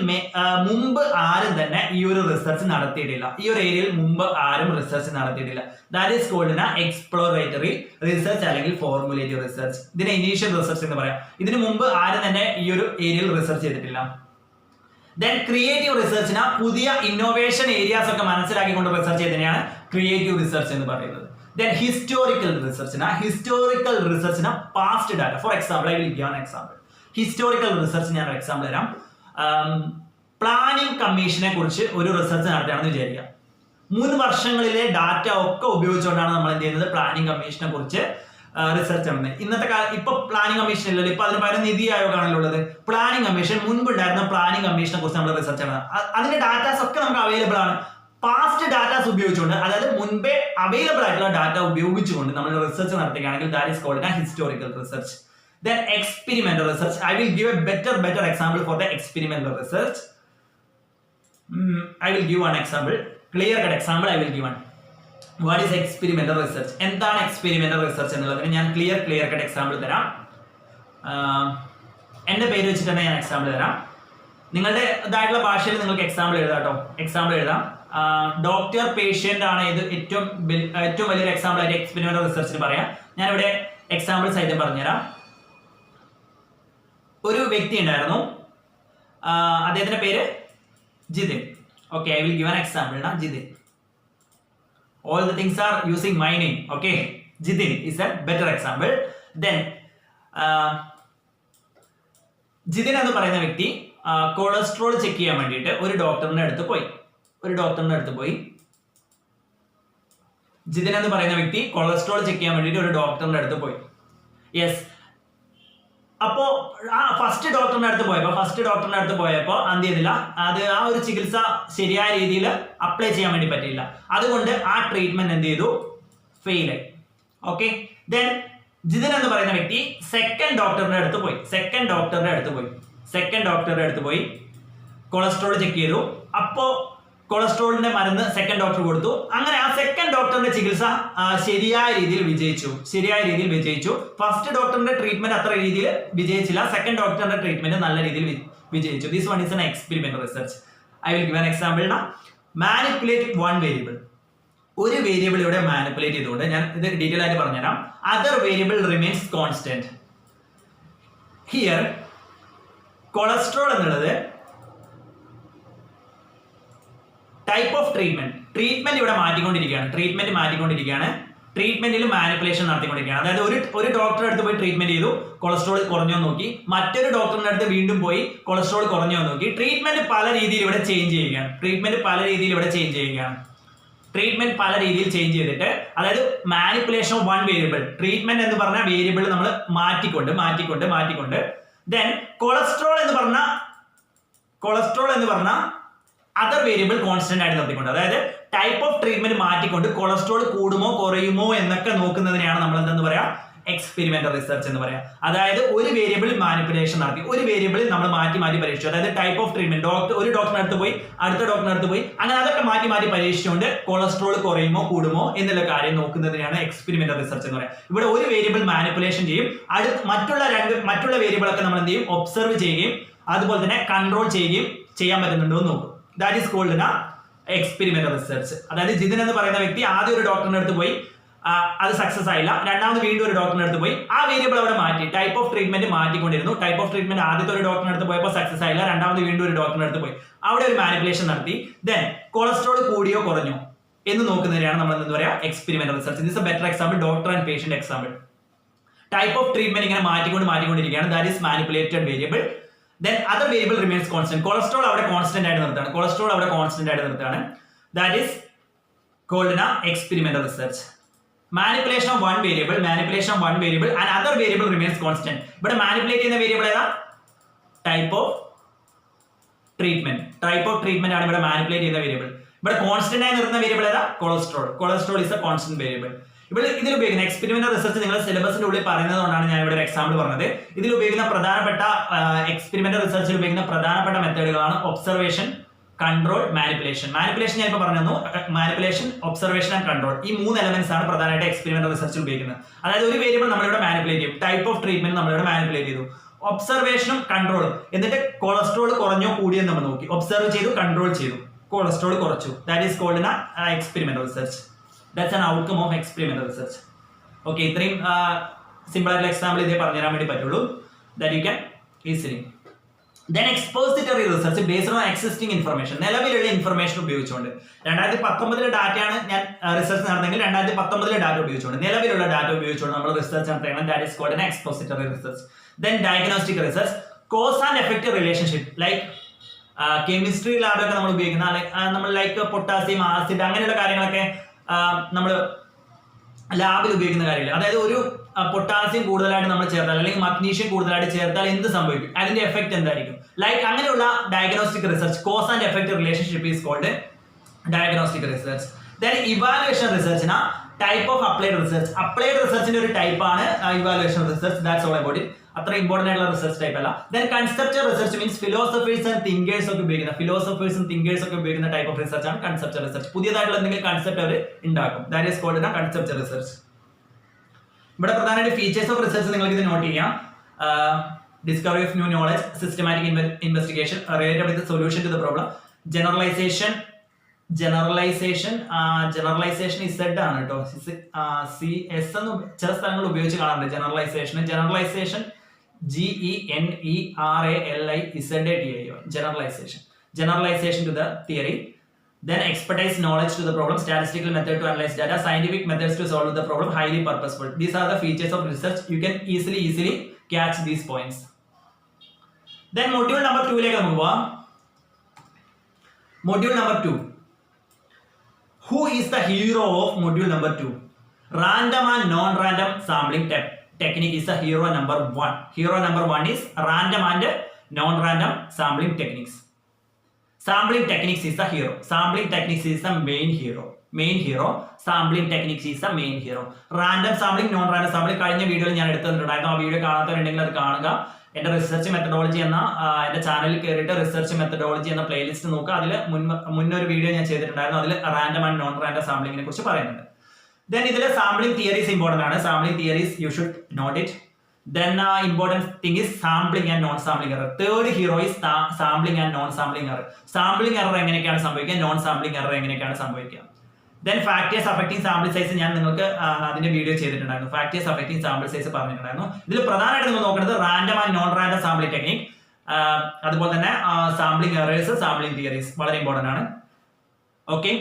മുമ്പ് ആരും തന്നെ ഈ ഒരു റിസർച്ച് നടത്തിയിട്ടില്ല. ഈ ഒരു ഏരിയയിൽ മുമ്പ് ആരും റിസർച്ച് നടത്തിയിട്ടില്ല. That is called exploratory research അല്ലെങ്കിൽ ഫോർമുലേറ്റീവ് റിസർച്ച്. ഇതിനെ ഇനീഷ്യൽ റിസർച്ച് എന്ന് പറയാം. ഇതിനു മുമ്പ് ആരും തന്നെ ഈ ഒരു ഏരിയയിൽ റിസർച്ച് ചെയ്തിട്ടില്ല. ദെൻ ക്രിയേറ്റീവ് റിസർച്ചിന് പുതിയ ഇന്നോവേഷൻ ഏരിയാസ് ഒക്കെ മനസ്സിലാക്കിക്കൊണ്ട് റിസർച്ച് ചെയ്തതിനെയാണ് ക്രിയേറ്റീവ് റിസർച്ച് എന്ന് പറയുന്നത്. ദെൻ ഹിസ്റ്റോറിക്കൽ റിസർച്ചിന് past data. For example I will give an example. Historical research ഞാൻ ഒരു എക്സാമ്പിൾ തരാം. പ്ലാനിംഗ് കമ്മീഷനെ കുറിച്ച് ഒരു റിസർച്ച് നടത്തുകയാണെന്ന് വിചാരിക്കുക. മുൻ വർഷങ്ങളിലെ ഡാറ്റ ഒക്കെ ഉപയോഗിച്ചുകൊണ്ടാണ് നമ്മൾ എന്ത് ചെയ്യുന്നത്, പ്ലാനിംഗ് കമ്മീഷനെ കുറിച്ച് റിസർച്ച് നടത്തുന്നത്. ഇന്നത്തെ ഇപ്പൊ പ്ലാനിംഗ് കമ്മീഷൻ ഇല്ലല്ലോ, ഇപ്പൊ അതിന് പകരം നിതി ആയോഗാണല്ലോ ഉള്ളത്. പ്ലാനിംഗ് കമ്മീഷൻ മുൻപുണ്ടായിരുന്ന പ്ലാനിംഗ് കമ്മീഷനെ കുറിച്ച് നമ്മൾ റിസർച്ച് നടത്തുന്നത്. അതിന്റെ ഡാറ്റാസ് ഒക്കെ നമുക്ക് അവൈലബിൾ ആണ്. പാസ്റ്റ് ഡാറ്റാസ് ഉപയോഗിച്ചുകൊണ്ട്, അതായത് മുൻപേ അവൈലബിൾ ആയിട്ടുള്ള ഡാറ്റ ഉപയോഗിച്ചുകൊണ്ട് നമ്മൾ റിസർച്ച് നടത്തുകയാണെങ്കിൽ that is called historical research. Then experimental research. I will give a better example for the experimental research. I will give one example. Clear cut example I will give one. What is experimental research? എന്താണ് experimental research എന്നുള്ളതിന് ഞാൻ clear cut example തരാം. എൻ്റെ പേര് വെച്ചിട്ട് തന്നെ ഞാൻ example തരാം. നിങ്ങളുടെ ഇതായിട്ടുള്ള ഭാഷയിൽ നിങ്ങൾക്ക് എക്സാമ്പിൾ എഴുതാം കേട്ടോ. എക്സാമ്പിൾ എഴുതാം. ഡോക്ടർ പേഷ്യന്റ് ആണ് ഇത് ഏറ്റവും വലിയൊരു എക്സാമ്പിൾ ആയിട്ട് എക്സ്പെരിമെന്റൽ റിസർച്ചിന് പറയാം. ഞാനിവിടെ എക്സാമ്പിൾ സഹിതം പറഞ്ഞുതരാം. ഒരു വ്യക്തി ഉണ്ടായിരുന്നു, അദ്ദേഹത്തിന്റെ പേര് Jithin. Okay, I will give an example. Jithin, all the things are using my name. Okay, Jitin is a better example. Then Jithin എന്ന് പറയുന്ന വ്യക്തി കൊളസ്ട്രോൾ ചെക്ക് ചെയ്യാൻ വേണ്ടിയിട്ട് ഒരു ഡോക്ടറിന്റെ അടുത്ത് പോയി. ജിതിൻ എന്ന് പറയുന്ന വ്യക്തി കൊളസ്ട്രോൾ ചെക്ക് ചെയ്യാൻ വേണ്ടിയിട്ട് ഒരു ഡോക്ടറിന്റെ അടുത്ത് പോയി. യെസ്, അപ്പോ ഫസ്റ്റ് ഡോക്ടറിന്റെ അടുത്ത് പോയപ്പോ എന്ത് ചെയ്തില്ല, അത് ആ ഒരു ചികിത്സ ശരിയായ രീതിയിൽ അപ്ലൈ ചെയ്യാൻ വേണ്ടി പറ്റിയില്ല. അതുകൊണ്ട് ആ ട്രീറ്റ്മെന്റ് എന്ത് ചെയ്തു, ഫെയിൽ ആയി. ഓക്കെ, ദെൻ ജിതിൻ എന്ന് പറയുന്ന വ്യക്തി സെക്കൻഡ് ഡോക്ടറിന്റെ അടുത്ത് പോയി കൊളസ്ട്രോൾ ചെക്ക് ചെയ്തു. അപ്പോ കൊളസ്ട്രോളിന്റെ മരുന്ന് സെക്കൻഡ് ഡോക്ടർ കൊടുത്തു. അങ്ങനെ ആ സെക്കൻഡ് ഡോക്ടറിന്റെ ചികിത്സ ശരിയായ രീതിയിൽ വിജയിച്ചു. ഫസ്റ്റ് ഡോക്ടറിന്റെ ട്രീറ്റ്മെന്റ് അത്ര രീതിയിൽ വിജയിച്ചില്ല, സെക്കൻഡ് ഡോക്ടറിന്റെ ട്രീറ്റ്മെന്റ് നല്ല രീതിയിൽ വിജയിച്ചു. This one is an experimental research. I will give an example. Manipulate one variable. ഒരു വേരിയബിൾ ഇവിടെ മാനിപ്പുലേറ്റ് ചെയ്തുകൊണ്ട്, ഞാൻ ഇത് ഡീറ്റെയിൽ ആയിട്ട് പറഞ്ഞുതരാം. Other variable remains constant. Here cholesterol എന്നുള്ളത് ടൈപ്പ് ഓഫ് ട്രീറ്റ്മെന്റ് ഇവിടെ മാറ്റിക്കൊണ്ടിരിക്കുകയാണ്. ട്രീറ്റ്മെന്റിൽ മാനിപ്പുലേഷൻ നടത്തിക്കൊണ്ടിരിക്കുകയാണ്. അതായത് ഒരു ഡോക്ടറുടെ അടുത്ത് പോയി ട്രീറ്റ്മെന്റ് ചെയ്തു, കൊളസ്ട്രോൾ കുറഞ്ഞോ നോക്കി. മറ്റൊരു ഡോക്ടറിന്റെ അടുത്ത് വീണ്ടും പോയി കൊളസ്ട്രോൾ കുറഞ്ഞോ നോക്കി. ട്രീറ്റ്മെന്റ് പല രീതിയിൽ ഇവിടെ ചേഞ്ച് ചെയ്യുകയാണ്. ട്രീറ്റ്മെന്റ് പല രീതിയിൽ ചേഞ്ച് ചെയ്തിട്ട്, അതായത് manipulation of one variable. Treatment എന്ന് പറഞ്ഞ വേരിയബിൾ നമ്മൾ മാറ്റിക്കൊണ്ട് ദെൻ കൊളസ്ട്രോൾ എന്ന് പറഞ്ഞ അതർ വേരിയബിൾ കോൺസ്റ്റന്റ് ആയിട്ട് നിർത്തിക്കൊണ്ട്, അതായത് ടൈപ്പ് ഓഫ് ട്രീറ്റ്മെന്റ് മാറ്റിക്കൊണ്ട് കൊളസ്ട്രോൾ കൂടുമോ കുറയുമോ എന്നൊക്കെ നോക്കുന്നതിനെയാണ് നമ്മൾ എന്തെന്ന് പറയാം, എക്സ്പെരിമെന്റൽ റിസർച്ച് എന്ന് പറയാം. അതായത് ഒരു വേരിയബിൾ മാനിപ്പുലേഷൻ നടത്തി, ഒരു വേരിയബിളിൽ നമ്മൾ മാറ്റി പരീക്ഷിച്ചു. അതായത് ടൈപ്പ് ഓഫ് ട്രീറ്റ്മെന്റ്, ഒരു ഡോക്ടറിന്റെ അടുത്ത് പോയി അടുത്ത ഡോക്ടറിന്റെ അടുത്ത് പോയി, അങ്ങനെ അതൊക്കെ മാറ്റി പരീക്ഷിച്ചുകൊണ്ട് കൊളസ്ട്രോൾ കുറയുമോ കൂടുമോ എന്നുള്ള കാര്യം നോക്കുന്നതിനാണ് എക്സ്പെരിമെന്റൽ റിസർച്ച് എന്ന് പറയാം. ഇവിടെ ഒരു വേരിയബിൾ മാനിപ്പുലേഷൻ ചെയ്യും, മറ്റുള്ള വേരിയബിളൊക്കെ നമ്മൾ എന്ത് ചെയ്യും, ഒബ്സർവ് ചെയ്യുകയും അതുപോലെ തന്നെ കൺട്രോൾ ചെയ്യുകയും ചെയ്യാൻ പറ്റുന്നുണ്ടോ എന്ന് നോക്കും. That is called experimental research. അതായത് ജിതിൻ എന്ന് പറയുന്ന വ്യക്തി ആദ്യം ഒരു ഡോക്ടറിന്റെ അടുത്ത് പോയി, അത് സക്സസ് ആയില്ല. രണ്ടാമത് വീണ്ടും ഒരു ഡോക്ടറിന്റെ അടുത്ത് പോയി, ആ വേരിയബിൾ അവിടെ മാറ്റി, ടൈപ്പ് ഓഫ് ട്രീറ്റ്മെന്റ് മാറ്റിക്കൊണ്ടിരുന്നു. ടൈപ്പ് ഓഫ് ട്രീറ്റ്മെന്റ് ആദ്യത്തെ ഒരു ഡോക്ടറിന്റെ അടുത്ത് പോയപ്പോൾ സക്സസ് ആയില്ല, രണ്ടാമത് വീണ്ടും ഒരു ഡോക്ടറിന്റെ അടുത്ത് പോയി, അവിടെ ഒരു മാനിപ്പുലേഷൻ നടത്തി. ദെൻ കൊളസ്ട്രോൾ കൂടിയോ കുറഞ്ഞോ എന്ന് നോക്കുന്നതിനാണ് നമ്മൾ എന്താ പറയാ, experimental research. This a better example, doctor and patient example. Type of treatment ഇങ്ങനെ മാറ്റിക്കൊണ്ടിരിക്കുകയാണ്. That is manipulated variable. Then other variable remains constant. Cholesterol അവിടെ കോൺസ്റ്റന്റ് ആയിട്ട് നിർത്തുകയാണ്. That is called experimental research. Manipulation of one variable and other variable remains constant. ഇവിടെ manipulate ചെയ്യുന്ന variable ഏതാ, type of treatment ആണ് ഇവിടെ മാനിപ്പുലേറ്റ് ചെയ്യുന്ന variable. ഇവിടെ കോൺസ്റ്റന്റ് ആയി നിർത്തുന്ന വേരിയബിൾ ഏതാ, cholesterol is A constant variable. ഇവിടെ ഇതിൽ ഉപയോഗിക്കുന്ന എക്സ്പെരിമെന്റൽ റിസർച്ച് നിങ്ങൾ സിലബസിന്റെ ഉള്ളിൽ പറയുന്നതുകൊണ്ടാണ് ഞാൻ ഇവിടെ ഒരു എക്സാമ്പിൾ പറഞ്ഞത്. ഇതിൽ ഉപയോഗിക്കുന്ന എക്സ്പെരിമെന്റൽ റിസർച്ചിൽ ഉപയോഗിക്കുന്ന പ്രധാനപ്പെട്ട മെത്തേഡുകളാണ് ഒബ്സർവേഷൻ, കൺട്രോൾ, മാനിപ്പുലേഷൻ. ഞാൻ ഇപ്പോൾ പറഞ്ഞു, മാനിപ്പുലേഷൻ, ഒബ്സർവേഷൻ ആൻഡ് കൺട്രോൾ. ഈ 3 എലമെന്റ്സ് ആണ് പ്രധാനമായിട്ട് എക്സ്പെരിമെന്റൽ റിസർച്ചിൽ ഉപയോഗിക്കുന്നത്. അതായത് ഒരു വേരിയബിൾ നമ്മളിവിടെ മാനിപ്പുലേറ്റ് ചെയ്യും, ടൈപ്പ് ഓഫ് ട്രീറ്റ്മെന്റ് നമ്മളിവിടെ മാനിപ്പുലേറ്റ് ചെയ്തു. ഒബ്സർവേഷനും കൺട്രോളും. എന്നിട്ട് കൊളസ്ട്രോൾ കുറഞ്ഞോ കൂടിയോ നമ്മൾ നോക്കി, ഒബ്സർവ് ചെയ്തു, കൺട്രോൾ ചെയ്തു, കൊളസ്ട്രോൾ കുറച്ചു. That is called experimental research. That's an outcome of experimental research. Okay, ഇത്രയും സിമ്പിൾ ആയിട്ടുള്ള എക്സാമ്പിൾ ഇതേ പറഞ്ഞുതരാൻ വേണ്ടി പറ്റുള്ളൂ. That you can easily. Then expository research based on existing information. നിലവിലുള്ള ഇൻഫർമേഷൻ ഉപയോഗിച്ചുകൊണ്ട് 2019 ഡാറ്റയാണ് ഞാൻ റിസർച്ച് നടന്നെങ്കിൽ 2019 ഡാറ്റ ഉപയോഗിച്ചുകൊണ്ട്, നിലവിലുള്ള ഡാറ്റ ഉപയോഗിച്ചുകൊണ്ട് നമ്മൾ റിസർച്ച് നടത്തുകയാണ്. That is called expository research. Then diagnostic research, cause and effect relationship, like chemistry ലാബൊക്കെ നമ്മൾ ഉപയോഗിക്കുന്ന നമ്മൾ ലൈക്ക് പൊട്ടാസ്യം, ആസിഡ് അങ്ങനെയുള്ള കാര്യങ്ങളൊക്കെ നമ്മൾ ലാബിൽ ഉപയോഗിക്കുന്ന കാര്യമില്ല. അതായത് ഒരു പൊട്ടാസ്യം കൂടുതലായിട്ട് നമ്മൾ ചേർത്താൽ അല്ലെങ്കിൽ മഗ്നീഷ്യം കൂടുതലായിട്ട് ചേർത്താൽ എന്ത് സംഭവിക്കും, അതിന്റെ എഫക്ട് എന്തായിരിക്കും, ലൈക്ക് അങ്ങനെയുള്ള diagnostic research, cause and effect relationship is called diagnostic research. Then evaluation റിസർച്ചിന് type of applied research. Applied റിസർച്ചിന്റെ ഒരു ടൈപ്പ് ആണ് evaluation research. That's all about it. അത്ര ഇമ്പോർട്ടന്റ് ആയിട്ടുള്ള റിസർച്ച് ടൈപ്പ് അല്ല. Then conceptual research means philosophers and thinkers ഒക്കെ ഉപയോഗിക്കുന്ന type of research ആണ് കൺസെപ്ച്വൽ റിസർച്ച്. പുതിയതായിട്ടുള്ള എന്തെങ്കിലും കൺസെപ്റ്റ് അവർ ഉണ്ടാക്കും. That is called conceptual research. ഇവിടെ പ്രധാനമായിട്ട് ഫീച്ചേഴ്സ് ഓഫ് റിസർച്ച് നിങ്ങൾക്ക് ഇത് നോട്ട് ചെയ്യാം. Discovery of new knowledge, systematic investigation related with solution to the problem, generalization Z ആണ് കേട്ടോ. CS എന്ന് ചില സ്ഥലങ്ങളിൽ ഉപയോഗിച്ച് കാണാറുണ്ട്. Generalization GENERALIZATIO generalization to the theory. Then expertise knowledge to the problem, statistical method to analyze data, scientific methods to solve the problem, highly purposeful. These are the features of research. You can easily catch these points. Then module number 2 ലേക്ക് നമുക്ക് പോവാം. Module number 2. Who is the hero of module number 2? Random and non-random sampling technique is the hero number 1. Hero number 1 is random and non-random sampling techniques. Sampling techniques is the hero. Sampling techniques is the main hero. Sampling techniques is the main hero. Random sampling, non-random sampling കഴിഞ്ഞ വീഡിയോയിൽ ഞാൻ എടുത്തിട്ടുണ്ടായിരുന്നു. ആ video കാണാത്തവരുണ്ടെങ്കിൽ അത് കാണുക. എന്റെ research methodology എന്ന എന്റെ ചാനലിൽ കയറിയിട്ട് റിസർച്ച് മെത്തഡോളജി എന്ന പ്ലേലിസ്റ്റ് നോക്കുക. അതിൽ മുന്നൊരു വീഡിയോ ഞാൻ ചെയ്തിട്ടുണ്ടായിരുന്നു. അതിൽ റാൻഡം ആൻഡ് നോൺ റാൻഡം സാമ്പിളിങ്ങിനെ കുറിച്ച് പറയുന്നുണ്ട്. ദെൻ ഇതിൽ സാമ്പിളിംഗ് തിയറീസ് ഇമ്പോർട്ടന്റ് ആണ്. Sampling theories you should note it. Then important thing is sampling and non-sampling error. Third hero is sampling and non-sampling error. Sampling error എങ്ങനെയൊക്കെയാണ് സംഭവിക്കുക, non sampling error എങ്ങനെയൊക്കെയാണ് സംഭവിക്കുക. Then factors affecting sample size ഞാൻ നിങ്ങൾക്ക് അതിന്റെ video ചെയ്തിട്ടുണ്ടായിരുന്നു. Factors affecting sample size പറഞ്ഞിട്ടുണ്ടായിരുന്നു. ഇതിൽ പ്രധാനമായിട്ട് നിങ്ങൾ നോക്കേണ്ടത് random and non random sampling technique, അതുപോലെ തന്നെ സാമ്പിളിംഗ് എറേഴ്സ്, സാമ്പിളിംഗ് തിയറീസ് വളരെ ഇമ്പോർട്ടന്റ് ആണ്. ഓക്കെ,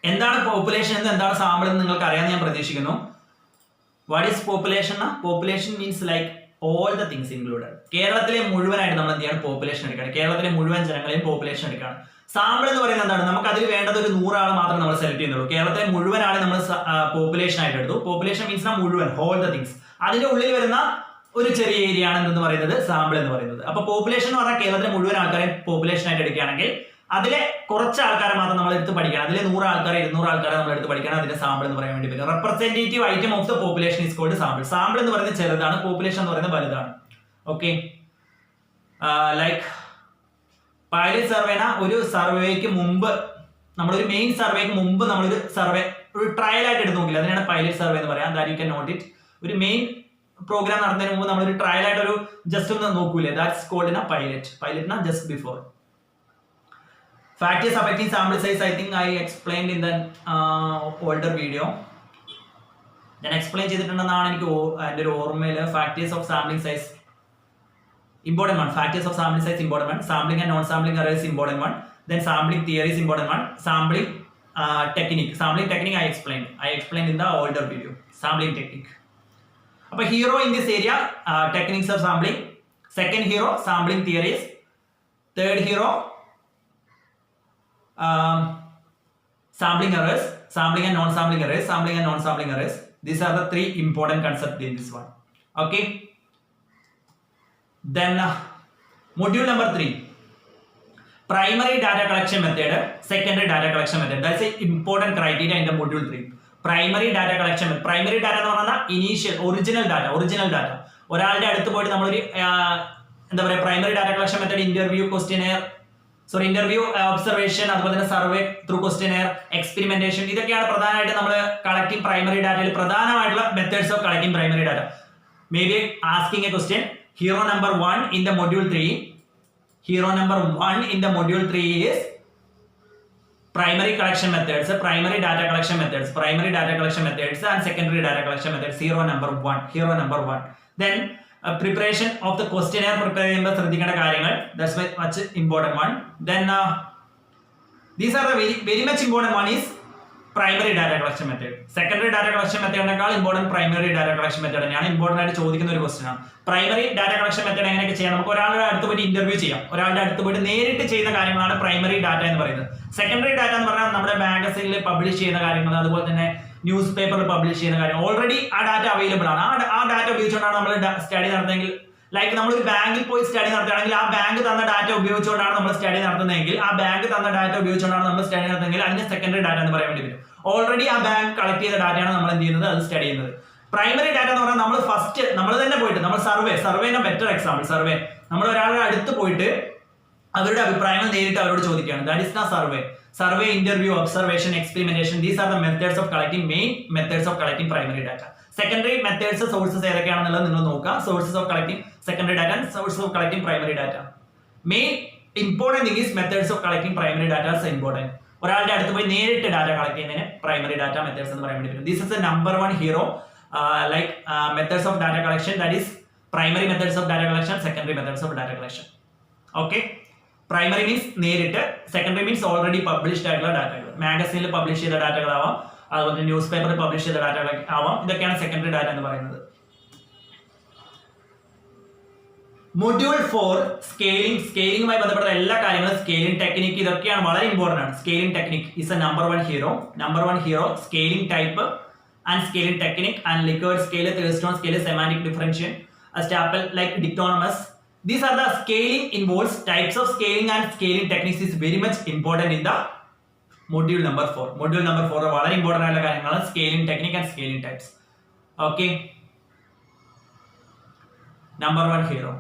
എന്താണ് പോപ്പുലേഷൻ എന്ന്, എന്താണ് സാമ്പിൾ എന്ന് നിങ്ങൾക്ക് അറിയാമെന്ന് ഞാൻ പ്രതീക്ഷിക്കുന്നു. What is population? Population means like all the things included. കേരളത്തിലെ മുഴുവനായിട്ട് നമ്മൾ എന്ത് ചെയ്യാണ്, പോപ്പുലേഷൻ എടുക്കുകയാണ്. കേരളത്തിലെ മുഴുവൻ ജനങ്ങളെയും പോപ്പുലേഷൻ എടുക്കുകയാണ്. സാമ്പിൾ എന്ന് പറയുന്നത് എന്താണ്, നമുക്ക് അതിൽ വേണ്ടത് ഒരു 100 ആൾ മാത്രം നമ്മൾ സെലക്ട് ചെയ്യുന്നുള്ളൂ. കേരളത്തിലെ മുഴുവൻ ആളെ നമ്മൾ പോപ്പുലേഷൻ ആയിട്ട് എടുത്തു. പോപ്പുലേഷൻ മീൻസ് മുഴുവൻ, ഹോൾ ദ തിങ്സ്. അതിന്റെ ഉള്ളിൽ വരുന്ന ഒരു ചെറിയ ഏരിയ ആണ് എന്ന് പറയുന്നത് സാമ്പിൾ എന്ന് പറയുന്നത്. അപ്പൊ പോപ്പുലേഷൻ എന്ന് പറഞ്ഞാൽ കേരളത്തിലെ മുഴുവൻ ആൾക്കാരെ പോപ്പുലേഷൻ ആയിട്ട് എടുക്കുകയാണെങ്കിൽ അതിലെ കുറച്ച് ആൾക്കാരെ മാത്രം നമ്മൾ എടുത്ത് പഠിക്കണം. അതിലെ 100 ആൾക്കാരെ 200 ആൾക്കാരെ നമ്മൾ എടുത്ത് പഠിക്കണം. അതിന്റെ സാമ്പിൾ എന്ന് പറയാൻ വേണ്ടി പറ്റും. Representative item of the population is called sample. Sample എന്ന് പറയുന്നത് ചെറുതാണ്, പോപ്പുലേഷൻ എന്ന് പറയുന്നത് വലുതാണ്. ഓക്കെ, ലൈക്ക് പൈലറ്റ് സർവേന ഒരു സർവേക്ക് മുമ്പ്, നമ്മളൊരു മെയിൻ സർവേക്ക് മുമ്പ് നമ്മളൊരു സർവേ ഒരു ട്രയൽ ആയിട്ട് എടുത്ത് നോക്കില്ല, അതിനാണ് പൈലറ്റ് സർവേ എന്ന് പറയാം. That you can note it. ഒരു മെയിൻ പ്രോഗ്രാം നടത്തുന്നതിന് മുമ്പ് നമ്മളൊരു ട്രയൽ ആയിട്ട് ഒരു ജസ്റ്റ് ഒന്ന് നോക്കൂലേ, that's called pilot just before. Factors affecting sample size, I think I explained in the older video. ഞാൻ എക്സ്പ്ലെയിൻ ചെയ്തിട്ടുണ്ടെന്നാണ് എനിക്ക് എൻ്റെ ഒരു ഓർമ്മയിൽ. Factors of sampling size important one. Factors of sampling size important one. Sampling and non sampling errors important one. Then sampling theories important one. Sampling technique I explained in the older video. Sampling technique. അപ്പോൾ hero in this area, techniques of sampling. Second hero, sampling theories. Third hero, sampling errors, sampling and non-sampling errors. These are the 3 important concepts in this one. Okay, then module number 3, primary data collection method, secondary data collection method. That's an important criteria in the module 3. Primary data collection method. Primary data എന്ന് പറഞ്ഞാൽ initial original data. ഒരാളുടെ അടുത്ത് പോയിട്ട് നമ്മളൊരു എന്താ പറയുക, primary data collection method interview observation, അതുപോലെ തന്നെ സർവേ ത്രൂ ക്വസ്റ്റ്യനെയർ, എക്സ്പെരിമെന്റേഷൻ, ഇതൊക്കെയാണ് പ്രധാനമായിട്ട് നമ്മൾ കളക്ടിങ് പ്രൈമറി ഡാറ്റയിൽ പ്രധാനമായിട്ടുള്ള methods of collecting primary data. May be asking A question, Hero number 1 in the module 3. Hero number 1 in the module 3 is primary collection methods, primary data collection methods, and secondary data collection methods. Hero number 1. Then preparation of the questionnaire prepare. That's much important one. Then these are the very much important one is primary data collection method. Secondary data collection method important primary data collection method. Important question. Primary data collection method interview primary data. Secondary data magazine publish newspaper publish already data available. Data study like നമ്മൾ ഒരു ബാങ്കിൽ പോയി study നടത്തുകയാണെങ്കിൽ ആ bank തന്ന data ഉപയോഗിച്ചുകൊണ്ടാണ് നമ്മൾ study നടത്തുന്നതെങ്കിൽ ആ ബാങ്ക് തന്ന ഡാറ്റ ഉപയോഗിച്ചുകൊണ്ടാണ് നമ്മൾ സ്റ്റഡി നടത്തുന്നതെങ്കിൽ അതിന് സെക്കൻഡറി ഡാറ്റ എന്ന് പറയാൻ വേണ്ടി വരും. ഓൾറെഡി ആ ബാങ്ക് കളക്ട് ചെയ്ത ഡാറ്റയാണ് നമ്മൾ എന്ത് ചെയ്യുന്നത്, അത് സ്റ്റഡി ചെയ്യുന്നത്. പ്രൈമറി ഡാറ്റ എന്ന് പറഞ്ഞാൽ നമ്മൾ ഫസ്റ്റ് നമ്മൾ തന്നെ പോയിട്ട് നമ്മൾ സർവേനെ ബെറ്റർ എക്സാമ്പിൾ സർവേ നമ്മൾ ഒരാളുടെ അടുത്ത് പോയിട്ട് അവരുടെ അഭിപ്രായങ്ങൾ നേരിട്ട് അവരോട് ചോദിക്കുകയാണ്. That is the survey interview observation experimentation these are the methods of collecting main methods of collecting primary data. Secondary methods sources ഏതൊക്കെയാണെന്നുള്ളത് നിങ്ങൾ നോക്കുക. Sources of collecting secondary data and sources of collecting primary data. Main important thing is methods of collecting primary data is important. ഒരാളുടെ അടുത്ത് പോയി നേരിട്ട് data collect ചെയ്യുന്നതിന് primary data methods എന്ന് പറയാൻ വേണ്ടി പറ്റും. This is a number 1 hero like methods of data collection, that is primary methods of data collection, secondary methods of data collection. Okay, primary means നേരിട്ട്, സെക്കൻഡറി മീൻസ് ഓൾറെഡി പബ്ലിഷ്ഡ് ആയിട്ടുള്ള ഡാറ്റകൾ, മാഗസീനിൽ publish ചെയ്ത ഡാറ്റകളാവാം, അതുപോലെ news പേപ്പറിൽ publish ചെയ്ത ഡാറ്റകൾ ആവാം. ഇതൊക്കെയാണ് secondary data എന്ന് പറയുന്നത്. മൊഡ്യൂൾ 4 സ്കെയിലിംഗുമായി ബന്ധപ്പെട്ട എല്ലാ കാര്യങ്ങളും സ്കെയിലിംഗ് ടെക്നിക് ഇതൊക്കെയാണ് വളരെ ഇമ്പോർട്ടന്റ് ആണ്. Scaling technique is a number 1 hero. Scaling type and scaling technique and Likert scale, Thurstone scale, semantic differential, Stapel like dichotomous. These are the scaling involves types of scaling and scaling techniques is very much important in the module number 4. Module number 4 വളരെ important ആയിട്ടുള്ള കാര്യങ്ങളാണ് scaling technique and scaling types. Okay, number 1 hero.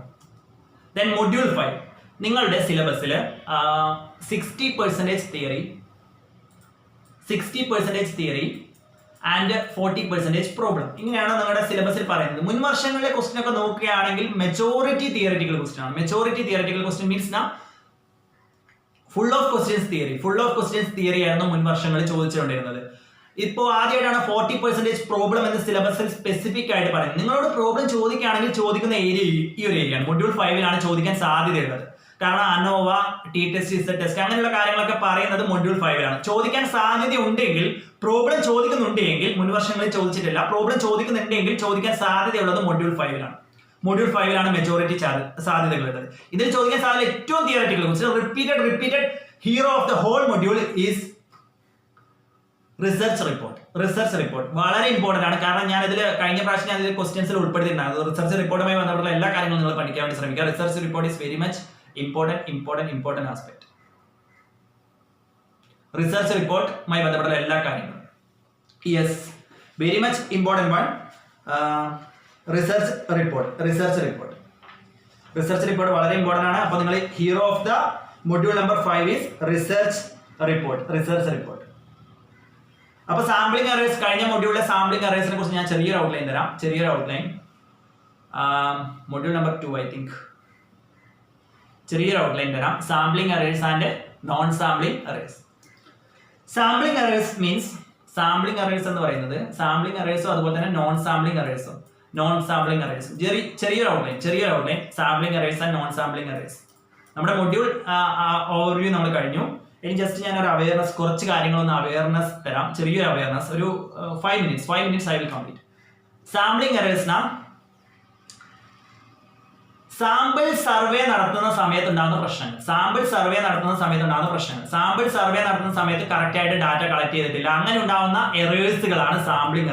Then module 5 നിങ്ങളുടെ സിലബസിൽ 60% theory and 40% problem, ഇങ്ങനെയാണ് നിങ്ങളുടെ സിലബസിൽ പറയുന്നത്. മുൻ വർഷങ്ങളിലെ ക്വസ്റ്റ്യൻ ഒക്കെ നോക്കുകയാണെങ്കിൽ മെജോറിറ്റി തിയറിറ്റിക്കൽ ക്വസ്റ്റ്യൻ ആണ്. Majority theoretical question means full of questions theory ആയിരുന്നു മുൻ വർഷങ്ങളിൽ ചോദിച്ചുകൊണ്ടിരുന്നത്. ഇപ്പോൾ ആദ്യമായിട്ടാണ് 40% പ്രോബ്ലം എന്ന സിലബസിൽ സ്പെസിഫിക് ആയിട്ട് പറയുന്നത്. നിങ്ങളോട് പ്രോബ്ലം ചോദിക്കുകയാണെങ്കിൽ ചോദിക്കുന്ന ഏരിയ ഈ ഒരു ഏരിയയാണ്. മൊഡ്യൂൾ 5 ചോദിക്കാൻ സാധ്യതയുള്ളത്. കാരണം ANOVA, T test, Z test അങ്ങനെയുള്ള കാര്യങ്ങളൊക്കെ പറയുന്നത് മൊഡ്യൂൾ 5 ചോദിക്കാൻ സാധ്യത ഉണ്ടെങ്കിൽ, പ്രോബ്ലം ചോദിക്കുന്നുണ്ടെങ്കിൽ, മുൻ വർഷങ്ങളിൽ ചോദിച്ചിട്ടില്ല, പ്രോബ്ലം ചോദിക്കുന്നുണ്ടെങ്കിൽ ചോദിക്കാൻ സാധ്യതയുള്ളത് മൊഡ്യൂൾ 5 മൊഡ്യൂൾ 5 മെജോറിറ്റി സാധ്യതകളുള്ളത്. ഇതിൽ ചോദിക്കാൻ സാധ്യത ഏറ്റവും theoretical repeated hero of the whole module is research report വളരെ ഇമ്പോർട്ടന്റ് ആണ്. കാരണം ഞാൻ ഇതിൽ കഴിഞ്ഞ പ്രാവശ്യം ഞാൻ ഇതിൽ ക്വസ്റ്റ്യൻസിൽ ഉൾപ്പെടുത്തിയിട്ടുണ്ടായിരുന്നു. റിസർച്ച് റിപ്പോർട്ടുമായി ബന്ധപ്പെട്ട എല്ലാ കാര്യങ്ങളും നിങ്ങൾ പഠിക്കാൻ വേണ്ടി ശ്രമിക്കുക. Research report is very much important aspect. Research റിപ്പോർട്ടുമായി ബന്ധപ്പെട്ട എല്ലാ കാര്യങ്ങളും yes very much important one. Research report വളരെ ഇമ്പോർട്ടന്റ് ആണ്. അപ്പോൾ നിങ്ങൾ hero of the module number 5 is research report. അപ്പൊ സാമ്പിളിംഗ് എറേഴ്സ്, കഴിഞ്ഞ മൊഡ്യൂളിലെ സാമ്പിളിംഗ് എറേഴ്സിനെ കുറിച്ച് ഞാൻ ചെറിയൊരു outline module number 2 I think ചെറിയൊരു ഔട്ട്ലൈൻ തരാം. Sampling errors and non sampling errors. Sampling errors means എന്ന് പറയുന്നത് സാമ്പിളിംഗ് എറേഴ്സും അതുപോലെ തന്നെ നോൺ സാമ്പിളിംഗ് എറേഴ്സും ചെറിയൊരു outline sampling errors and non sampling errors. നമ്മുടെ മൊഡ്യൂൾ ഓവർവ്യൂ നമ്മൾ കഴിഞ്ഞു. ഇനി ജസ്റ്റ് ഞാൻ ഒരു അവയർനെസ്, കുറച്ച് കാര്യങ്ങളൊന്ന് അവയർനെസ് തരാം, ചെറിയൊരു അവയർനെസ്, ഒരു 5 minutes I will complete. Sampling എറേഴ്സിനാ സാമ്പിൾ സർവേ നടത്തുന്ന സമയത്ത് ഉണ്ടാകുന്ന പ്രശ്നങ്ങൾ. സാമ്പിൾ സർവേ നടത്തുന്ന സമയത്ത് കറക്റ്റ് ആയിട്ട് ഡാറ്റ കളക്ട് ചെയ്തിട്ടില്ല, അങ്ങനെ ഉണ്ടാവുന്ന എറേഴ്സുകളാണ് sampling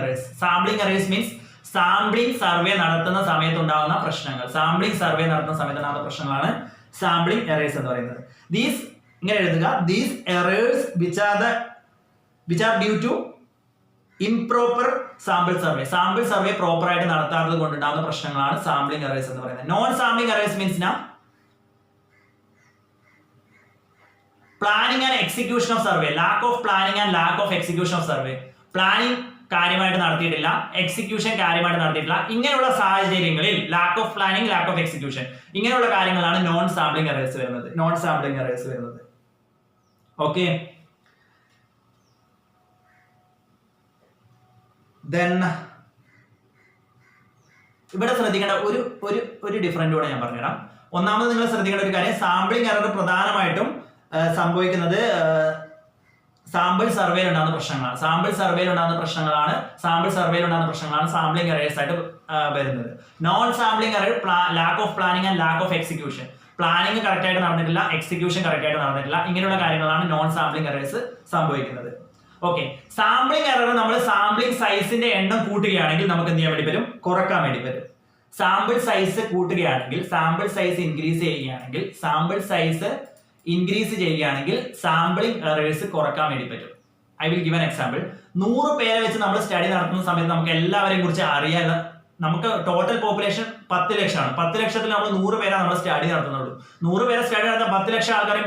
errors means sampling survey നടത്തുന്ന സമയത്ത് ഉണ്ടാകുന്ന പ്രശ്നങ്ങളാണ് സാമ്പിളിംഗ് എറേഴ്സ് എന്ന് പറയുന്നത്. ഇങ്ങനെ എഴുതുക, these errors which are due to improper sample survey proper ആയിട്ട് നടത്താത്തത് കൊണ്ടുണ്ടാകുന്ന പ്രശ്നങ്ങളാണ് സാമ്പിളിംഗ് എറേഴ്സ് എന്ന് പറയുന്നത്. Non sampling errors means planning and execution of survey, lack of planning and lack of execution of survey. Planning കാര്യമായിട്ട് നടത്തിയിട്ടില്ല, execution കാര്യമായിട്ട് നടത്തിയിട്ടില്ല. ഇങ്ങനെയുള്ള സാഹചര്യങ്ങളിൽ lack of planning, lack of execution, ഇങ്ങനെയുള്ള കാര്യങ്ങളാണ് നോൺ സാമ്പിളിംഗ് എറേഴ്സ് വരുന്നത്. നോൺ സാമ്പിളിംഗ് എറേഴ്സ് വരുന്നത്. ഓക്കെ, ദെൻ ഇവിടെ ശ്രദ്ധിക്കേണ്ട ഒരു ഡിഫറൻറ്റ് കൂടെ ഞാൻ പറഞ്ഞുതരാം. ഒന്നാമത് നിങ്ങൾ ശ്രദ്ധിക്കേണ്ട ഒരു കാര്യം, സാമ്പിളിംഗ് എറർ പ്രധാനമായിട്ടും സംഭവിക്കുന്നത് സാമ്പിൾ സർവേയിൽ ഉണ്ടാകുന്ന പ്രശ്നങ്ങളാണ്. സാമ്പിൾ സർവേയിൽ ഉണ്ടാകുന്ന പ്രശ്നങ്ങളാണ് സാമ്പിളിംഗ് എറേഴ്സ് ആയിട്ട് വരുന്നത്. Non sampling error lakh of planning and lack of execution. Planning correct ആയിട്ട് നടന്നിട്ടില്ല, എക്സിക്യൂഷൻ കറക്റ്റ് ആയിട്ട് നടന്നിട്ടില്ല, ഇങ്ങനെയുള്ള കാര്യങ്ങളാണ് നോൺ സാമ്പിളിംഗ് എറേഴ്സ് സംഭവിക്കുന്നത്. ഓക്കെ, സാമ്പിളിംഗ് എറർ നമ്മൾ സാമ്പിളിംഗ് സൈസിന്റെ എണ്ണം കൂട്ടുകയാണെങ്കിൽ നമുക്ക് എന്ത് ചെയ്യാൻ വേണ്ടി പറ്റും? കുറക്കാൻ വേണ്ടി പറ്റും. സാമ്പിൾ സൈസ് കൂട്ടുകയാണെങ്കിൽ, സാമ്പിൾ സൈസ് ഇൻക്രീസ് ചെയ്യുകയാണെങ്കിൽ, സാമ്പിളിംഗ് എറേഴ്സ് കുറക്കാൻ വേണ്ടി പറ്റും. I will give an example. 100 പേരെ വെച്ച് നമ്മൾ സ്റ്റഡി നടത്തുന്ന സമയത്ത് നമുക്ക് എല്ലാവരെയും കുറിച്ച് അറിയാൻ, നമുക്ക് ടോട്ടൽ പോപ്പുലേഷൻ 10 ലക്ഷമാണ്. 10 ലക്ഷത്തിൽ നമ്മൾ 100 പേരാണ് നമ്മൾ സ്റ്റഡി നടത്തുന്നുള്ളൂ. 100 പേരെ സ്റ്റഡി നടത്താൻ 10 ലക്ഷം ആൾക്കാരെ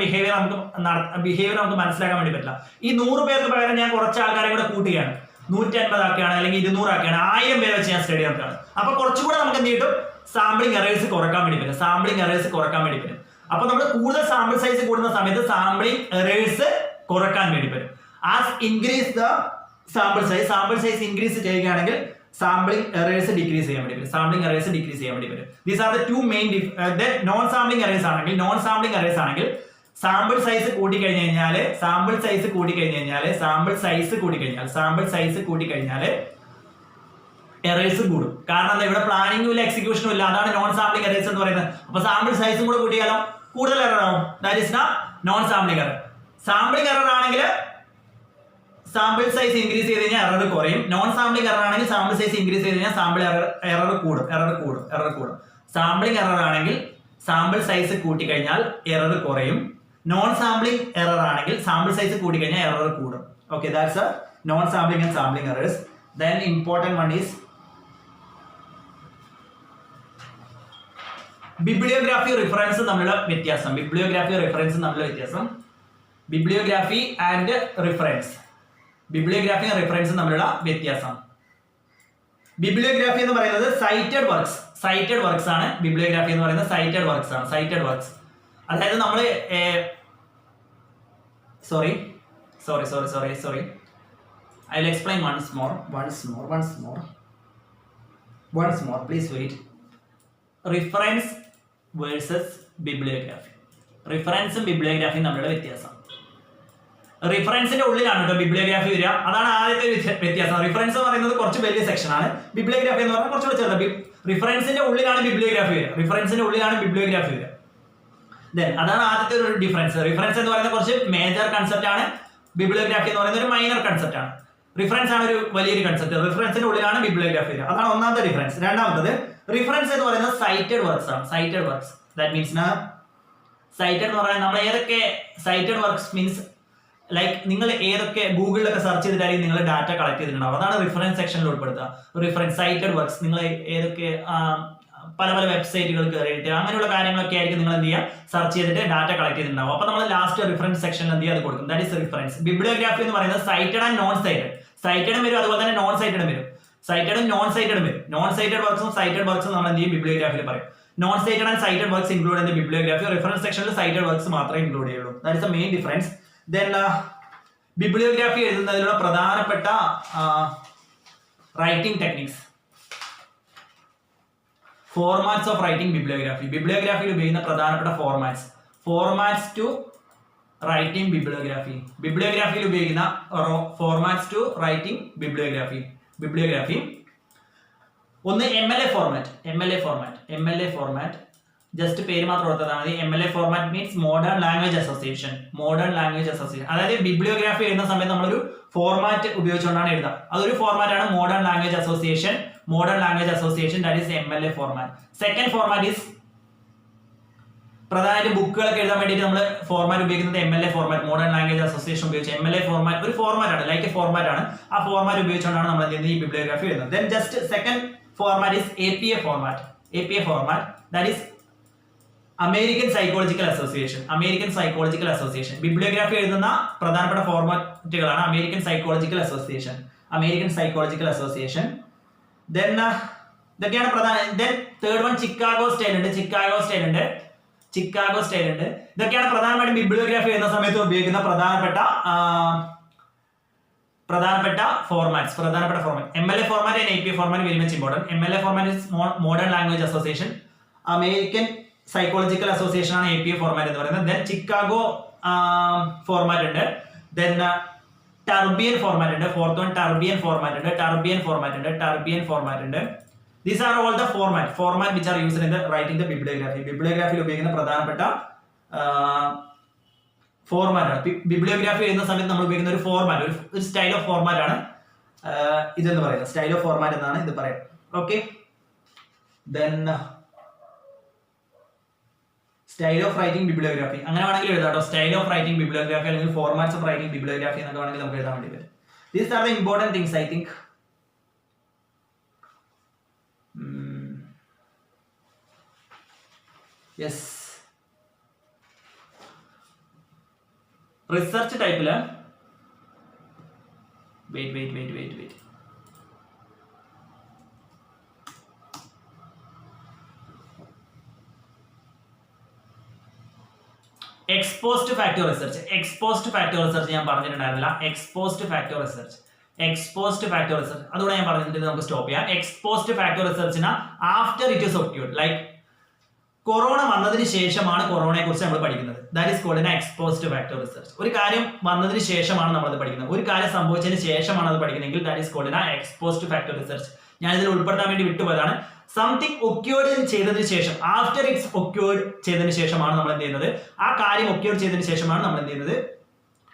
ബിഹേവിയർ നമുക്ക് മനസ്സിലാക്കാൻ വേണ്ടി പറ്റില്ല. ഈ 100 പേർക്ക് പകരം ഞാൻ കുറച്ച് ആൾക്കാരെ കൂടെ കൂട്ടുകയാണ്, 150 ആക്കുകയാണ്, അല്ലെങ്കിൽ 200 ആക്കുകയാണ്, 1000 പേരെ വെച്ച് ഞാൻ സ്റ്റഡി നടത്തുകയാണ്. അപ്പൊ കുറച്ചുകൂടെ നമുക്ക് എന്ത് കിട്ടും? സാമ്പിളിംഗ് എറേഴ്സ് കുറക്കാൻ വേണ്ടി പറ്റും. അപ്പൊ നമ്മൾ കൂടുതൽ സാമ്പിൾ സൈസ് കൂടുന്ന സമയത്ത് സാമ്പിളിംഗ് എറേഴ്സ് കുറക്കാൻ വേണ്ടി പറ്റും. As increase the sample size increase ചെയ്യുകയാണെങ്കിൽ സാമ്പിളിംഗ് എറേഴ്സ് ഡിക്രീസ് ചെയ്യാൻ വേണ്ടി പറ്റും. These are the two main. Non sampling errors ആണെങ്കിൽ സാമ്പിൾ സൈസ് കൂട്ടിക്കഴിഞ്ഞാൽ എറേഴ്സ് കൂടും. കാരണം എന്താ? ഇവിടെ പ്ലാനിങ്ങും ഇല്ല, എക്സിക്യൂഷനും ഇല്ല. അതാണ് നോൺ സാമ്പിളിംഗ് എറേഴ്സ് എന്ന് പറയുന്നത്. അപ്പൊ സാമ്പിൾ സൈസും കൂടെ കൂട്ടിയാലോ കൂടുതൽ എറർ ആവും. That is known sampling error. Sampling error ആണെങ്കിൽ സാമ്പിൾ സൈസ് ഇൻക്രീസ് ചെയ്ത് കഴിഞ്ഞാൽ എറർ കുറയും. നോൺ സാമ്പിളിംഗ് എറർ ആണെങ്കിൽ സാമ്പിൾ സൈസ് ഇൻക്രീസ് ചെയ്ത് കഴിഞ്ഞാൽ എറർ കൂടും. സാമ്പിളിംഗ് എറർ ആണെങ്കിൽ സാമ്പിൾ സൈസ് കൂട്ടിക്കഴിഞ്ഞാൽ എറർ കുറയും. നോൺ സാമ്പിളിംഗ് എറർ ആണെങ്കിൽ സാമ്പിൾ സൈസ് കൂട്ടിക്കഴിഞ്ഞാൽ എറർ കൂടും. Okay, that's A non sampling and sampling errors. Then important one is bibliography reference തമ്മിലുള്ള വ്യത്യാസം. bibliography and reference തമ്മിലുള്ള വ്യത്യാസം. ബിബ്ലിയോഗ്രാഫി എന്ന് പറയുന്നത് സൈറ്റഡ് വർക്ക്സ് ആണ്. ബിബ്ലിയോഗ്രാഫി എന്ന് പറയുന്നത് സൈറ്റഡ് വർക്ക്സ്. അതായത് നമ്മൾ sorry I'll explain once more. Please wait. Reference versus bibliography. Reference bibliography തമ്മിലുള്ള വ്യത്യാസം. റിഫറൻസിന്റെ ഉള്ളിലാണ് കേട്ടോ ബിബ്ലിയോഗ്രാഫി വരിക. അതാണ് ആദ്യത്തെ വ്യത്യാസം. റിഫറൻസ് എന്ന് പറയുന്നത് കുറച്ച് വലിയ സെക്ഷൻ ആണ്. ബിബ്ലിയോഗ്രാഫി എന്ന് പറഞ്ഞാൽ കുറച്ചുകൂടെ ചെറുത്. റിഫറൻസിന്റെ ഉള്ളിലാണ് ബിബ്ലിയോഗ്രാഫി വരിക. Then അതാണ് ആദ്യത്തെ ഒരു ഡിഫറൻസ്. റിഫറൻസ് എന്ന് പറയുന്നത് കുറച്ച് മേജർ കൺസെപ്റ്റ് ആണ്. ബിബ്ലിയോഗ്രാഫി എന്ന് പറയുന്നത് ഒരു മൈനർ കൺസെപ്റ്റ് ആണ്. റിഫറൻസ് ആണ് ഒരു വലിയൊരു കൺസെപ്റ്റ്. റിഫറൻസിന്റെ ഉള്ളിലാണ് ബിബ്ലിയോഗ്രാഫി. അതാണ് ഒന്നാമത്തെ ഡിഫറൻസ്. രണ്ടാമത്തത് റിഫറൻസ് എന്ന് പറയുന്നത് സൈറ്റഡ് വർക്ക്സ് ആണ്. ദാറ്റ് മീൻസ് സൈറ്റഡ് എന്ന് പറയുന്നത് നമ്മൾ ഏതൊക്കെ സൈറ്റഡ് വർക്ക്സ് മീൻസ് ലൈക്ക് നിങ്ങൾ ഏതൊക്കെ ഗൂഗിളിലൊക്കെ സെർച്ച് ചെയ്തിട്ടായിരിക്കും നിങ്ങൾ ഡാറ്റ കളക്ട് ചെയ്തിട്ടുണ്ടാവും. അതാണ് റിഫറൻസ് സെക്ഷനിൽ ഉൾപ്പെടുത്തുക. റിഫറൻസ് സൈറ്റഡ് വർക്ക്സ് നിങ്ങൾ ഏതൊക്കെ പല വെബ്സൈറ്റുകൾ കയറിയിട്ട് അങ്ങനെയുള്ള കാര്യങ്ങളൊക്കെ ആയിരിക്കും നിങ്ങൾ എന്ത് ചെയ്യുക സെർച്ച് ചെയ്തിട്ട് ഡാറ്റ കളക്ട് ചെയ്തിട്ടുണ്ടാവും. അപ്പോൾ നമ്മൾ ലാസ്റ്റ് റിഫറൻസ് സെക്ഷനിൽ എന്ത് ചെയ്യുക അത് കൊടുക്കും. That is reference. ബിബ്ലിയോഗ്രാഫി എന്ന് പറയുന്നത് സൈറ്റഡ് ആൻഡ് നോൺ സൈറ്റഡ്. സൈറ്റഡും വരും, അതുപോലെ തന്നെ നോൺ സൈറ്റഡും വരും. നോൺ സൈറ്റഡ് വർക്ക്സും സൈറ്റഡ് വർക്ക്സും നമ്മൾ എന്ത് ചെയ്യും ബിബ്ലിയോഗ്രാഫിയിൽ പറയും. Non cited and cited works include in the bibliography. Reference സെക്ഷനിൽ സൈറ്റഡ് വർക്ക്സ് മാത്രമേ ഇൻക്ലൂഡ് ചെയ്യുള്ളൂ. That is the main difference. Then bibliography എഴുതുന്നതിലുള്ള പ്രധാനപ്പെട്ട writing techniques. Formats of writing bibliography. ബിബ്ലിയോഗ്രാഫിയിൽ ഉപയോഗിക്കുന്ന പ്രധാനപ്പെട്ട ഫോർമാറ്റ്സ് ടു റൈറ്റിംഗ് ബിബ്ലിയോഗ്രാഫി. ബിബ്ലിയോഗ്രാഫിയിൽ ഉപയോഗിക്കുന്ന ഫോർമാറ്റ്സ് ടു റൈറ്റിംഗ് ബിബ്ലിയോഗ്രാഫി. ഒന്ന് MLA ഫോർമാറ്റ്. ജസ്റ്റ് പേര് മാത്രം കൊടുത്താൽ മതി. MLA format means modern language association. അതായത് ബിബ്ലിയോഗ്രാഫി എഴുതുന്ന സമയത്ത് നമ്മളൊരു ഫോർമാറ്റ് ഉപയോഗിച്ചുകൊണ്ടാണ് എഴുതുക. അതൊരു ഫോർമാറ്റ് ആണ് modern language association. That is MLA format. Second format is പ്രധാനമായിട്ട് ബുക്കുകളൊക്കെ എഴുതാൻ വേണ്ടിയിട്ട് നമ്മൾ ഫോർമാറ്റ് ഉപയോഗിക്കുന്നത് MLA format, modern language association ഉപയോഗിച്ച്. MLA ഫോർമാറ്റ് ഒരു ഫോർമാറ്റ് ആണ്, ലൈക്ക് എ ഫോർമാറ്റ് ആണ്. ആ ഫോർമാറ്റ് ഉപയോഗിച്ചുകൊണ്ടാണ് നമ്മൾ ഈ ബിബ്ലിയോഗ്രാഫി എഴുതുന്നത്. Then just second format is APA format. That is American psychological association. Bibliography എഴുതുന്ന പ്രധാനപ്പെട്ട ഫോർമാറ്റുകളാണ് American psychological American psychological association. Then ഇതൊക്കെയാണ് പ്രധാന. Then third one Chicago style ഉണ്ട്. ഇതൊക്കെയാണ് പ്രധാനമായിട്ടും ബിബ്ലിയോഗ്രാഫി എഴുതുന്ന സമയത്ത് ഉപയോഗിക്കുന്ന പ്രധാനപ്പെട്ട formats. MLA format and APA format very much important. MLA format is modern language association. American psychological association ആണ് APA ഫോർമാറ്റ് എന്ന് പറയുന്നത്. ദെൻ ചിക്കാഗോ ഫോർമാറ്റ് ഉണ്ട്. ദെൻ ടർബിയൻ ഫോർമാറ്റ് ഉണ്ട്. ഫോർത്ത് വൺ ടർബിയൻ ഫോർമാറ്റ് ഉണ്ട്. These are all the format which are used in the writing the bibliography. Bibliography ഉപയോഗിക്കുന്ന പ്രധാനപ്പെട്ട format ആണ്. Bibliography എഴുതുന്ന സമയത്ത് നമ്മൾ ഉപയോഗിക്കുന്ന ഒരു ഫോർമാറ്റ്, ഒരു സ്റ്റൈൽ ഓഫ് ഫോർമാറ്റ് ആണ് ഇതെന്ന് പറയുന്നത്. സ്റ്റൈൽ ഓഫ് ഫോർമാറ്റ് എന്നാണ് ഇത് പറയുന്നത്. Okay, then style of writing bibliography അങ്ങനെ വേണമെങ്കിൽ എഴുതാം. സ്റ്റൈൽ ഓഫ് റൈറ്റിംഗ് ബിബ്ലിയോഗ്രാഫി അല്ലെങ്കിൽ ഫോർമാറ്റ്സ് ഓഫ് റൈറ്റിംഗ് ബിബ്ലിയോഗ്രാഫി എന്നൊക്കെ വേണമെങ്കിൽ നമുക്ക് എഴുതാൻ വേണ്ടി വരും. These are the important things I think. Yes. Research ടൈപ്പില് വെയിറ്റ് എക്സ്പോസ്റ്റ് ഫാക്ടർ റിസർച്ച് ഞാൻ പറഞ്ഞിട്ടുണ്ടായിരുന്നില്ല. എക്സ്പോസ്റ്റ് ഫാക്ടർ റിസർച്ച് അതുകൂടെ ഞാൻ പറഞ്ഞിട്ട് നമുക്ക് സ്റ്റോപ്പ് ചെയ്യാം. എക്സ്പോസ്റ്റ് ഫാക്ടർ റിസർച്ചിന് after it is occurred, like corona വന്നതിന് ശേഷമാണ് കൊറോണയെ കുറിച്ച് നമ്മൾ പഠിക്കുന്നത്. That is called an ex post factor research. ഒരു കാര്യം വന്നതിന് ശേഷമാണ് നമ്മളത് പഠിക്കുന്നത്, ഒരു കാര്യം സംഭവിച്ചതിന് ശേഷമാണ് അത് പഠിക്കുന്നതെങ്കിൽ that is called an ex post factor research. ഞാൻ ഇതിൽ ഉൾപ്പെടുത്താൻ വേണ്ടി വിട്ടുപോയതാണ്. സംതിങ് ഒക്യൂർഡ് ചെയ്തതിന് ശേഷം, ആഫ്റ്റർ ഇറ്റ്സ് ഒക്യൂർഡ് ചെയ്തതിന് ശേഷമാണ് നമ്മൾ എന്ത് ചെയ്യുന്നത്, ആ കാര്യം ഒക്യൂർഡ് ചെയ്തതിന് ശേഷമാണ് നമ്മൾ എന്ത് ചെയ്യുന്നത്,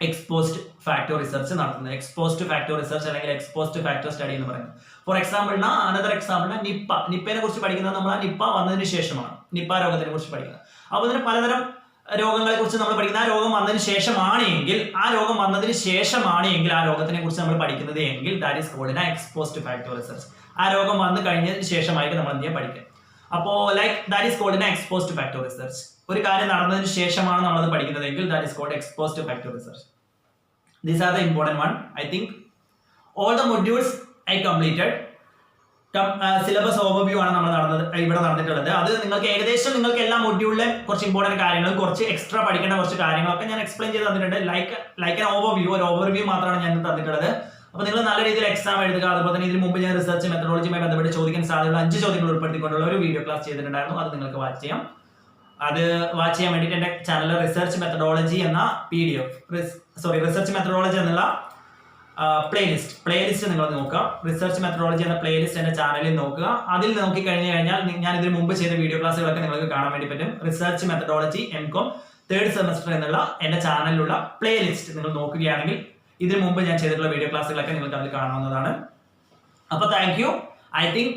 എക്സ്പോസ്റ്റ് ഫാക്ടർ റിസർച്ച് നടത്തുന്നത്. എക്സ്പോസ്റ്റ് ഫാക്ടർ റിസർച്ച് അല്ലെങ്കിൽ എക്സ്പോസ്റ്റ് ഫാക്ടർ സ്റ്റഡി എന്ന് പറയുന്നത്. ഫോർ എക്സാമ്പിൾ അനദർ എക്സാമ്പിൾ നിപ്പയെ കുറിച്ച് പഠിക്കുന്നത് നമ്മൾ ആ നിപ്പ വന്നതിന് ശേഷമാണ്, നിപ്പ രോഗത്തിനെ കുറിച്ച് പഠിക്കുന്നത്. അപ്പോൾ ഇതിന് പലതരം രോഗങ്ങളെ കുറിച്ച് നമ്മൾ പഠിക്കുന്നത് ആ രോഗം വന്നതിന് ശേഷമാണെങ്കിൽ ആ രോഗത്തിനെ കുറിച്ച് നമ്മൾ പഠിക്കുന്നത് എങ്കിൽ that is called ex post factor research. ആ രോഗം വന്നു കഴിഞ്ഞതിന് ശേഷമായിട്ട് നമ്മൾ എന്ത് ചെയ്യാൻ പഠിക്കുക. അപ്പോൾ like that is called ex post factor research. ഒരു കാര്യം നടന്നതിന് ശേഷമാണ് നമ്മളത് പഠിക്കുന്നതെങ്കിൽ that is called ex post factor research. These are the important one. I think all the modules I completed. Syllabus overview ആണ് നമ്മൾ ഇവിടെ നടന്നിട്ടുള്ളത്. അത് നിങ്ങൾക്ക് ഏകദേശം നിങ്ങൾക്ക് എല്ലാ മൊഡ്യൂളിലെ കുറച്ച് ഇമ്പോർട്ടന്റ് കാര്യങ്ങളും കുറച്ച് എക്സ്ട്രാ പഠിക്കേണ്ട കുറച്ച് കാര്യങ്ങളൊക്കെ ഞാൻ എക്സ്പ്ലെയിൻ ചെയ്ത് തന്നിട്ടുണ്ട്. ലൈക്ക് ഒരു ഓവർവ്യൂ മാത്രമാണ് ഞാൻ തന്നിട്ടുള്ളത്. അപ്പോൾ നിങ്ങൾ നല്ല രീതിയിൽ എക്സാം എഴുതുക. അതുപോലെ തന്നെ ഇതിന് മുമ്പ് ഞാൻ റിസർച്ച് മെത്തഡോളജിയുമായി ബന്ധപ്പെട്ട് ചോദിക്കാൻ സാധ്യതയുള്ള 5 ചോദ്യങ്ങൾ ഉൾപ്പെടുത്തിക്കൊണ്ടുള്ള ഒരു വീഡിയോ ക്ലാസ് ചെയ്തിട്ടുണ്ടായിരുന്നു. അത് നിങ്ങൾക്ക് വാച്ച് ചെയ്യാം. അത് വാച്ച് ചെയ്യാൻ വേണ്ടിയിട്ട് എൻ്റെ ചാനലിൽ റിസർച്ച് മെത്തഡോളജി എന്ന റിസർച്ച് മെത്തഡോളജി എന്നുള്ള പ്ലേലിസ്റ്റ് നിങ്ങൾ നോക്കുക. റിസർച്ച് മെത്തഡോളജി എന്ന പ്ലേലിസ്റ്റ് എൻ്റെ ചാനലിൽ നോക്കുക. അതിൽ നോക്കി കഴിഞ്ഞു കഴിഞ്ഞാൽ ഞാൻ ഇതിന് മുമ്പ് ചെയ്ത വീഡിയോ ക്ലാസ്സുകളൊക്കെ നിങ്ങൾക്ക് കാണാൻ വേണ്ടി പറ്റും. Research methodology MCOM 3rd semester എന്നുള്ള എൻ്റെ ചാനലിലുള്ള പ്ലേലിസ്റ്റ് നിങ്ങൾ നോക്കുകയാണെങ്കിൽ ഇതിന് മുമ്പ് ഞാൻ ചെയ്തിട്ടുള്ള വീഡിയോ ക്ലാസ്സുകളൊക്കെ നിങ്ങൾക്ക് അതിൽ കാണാവുന്നതാണ്. അപ്പോൾ thank you. I think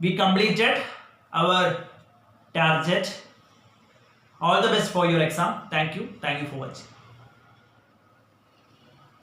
we completed our target. All the best for your exam. Thank you for watching.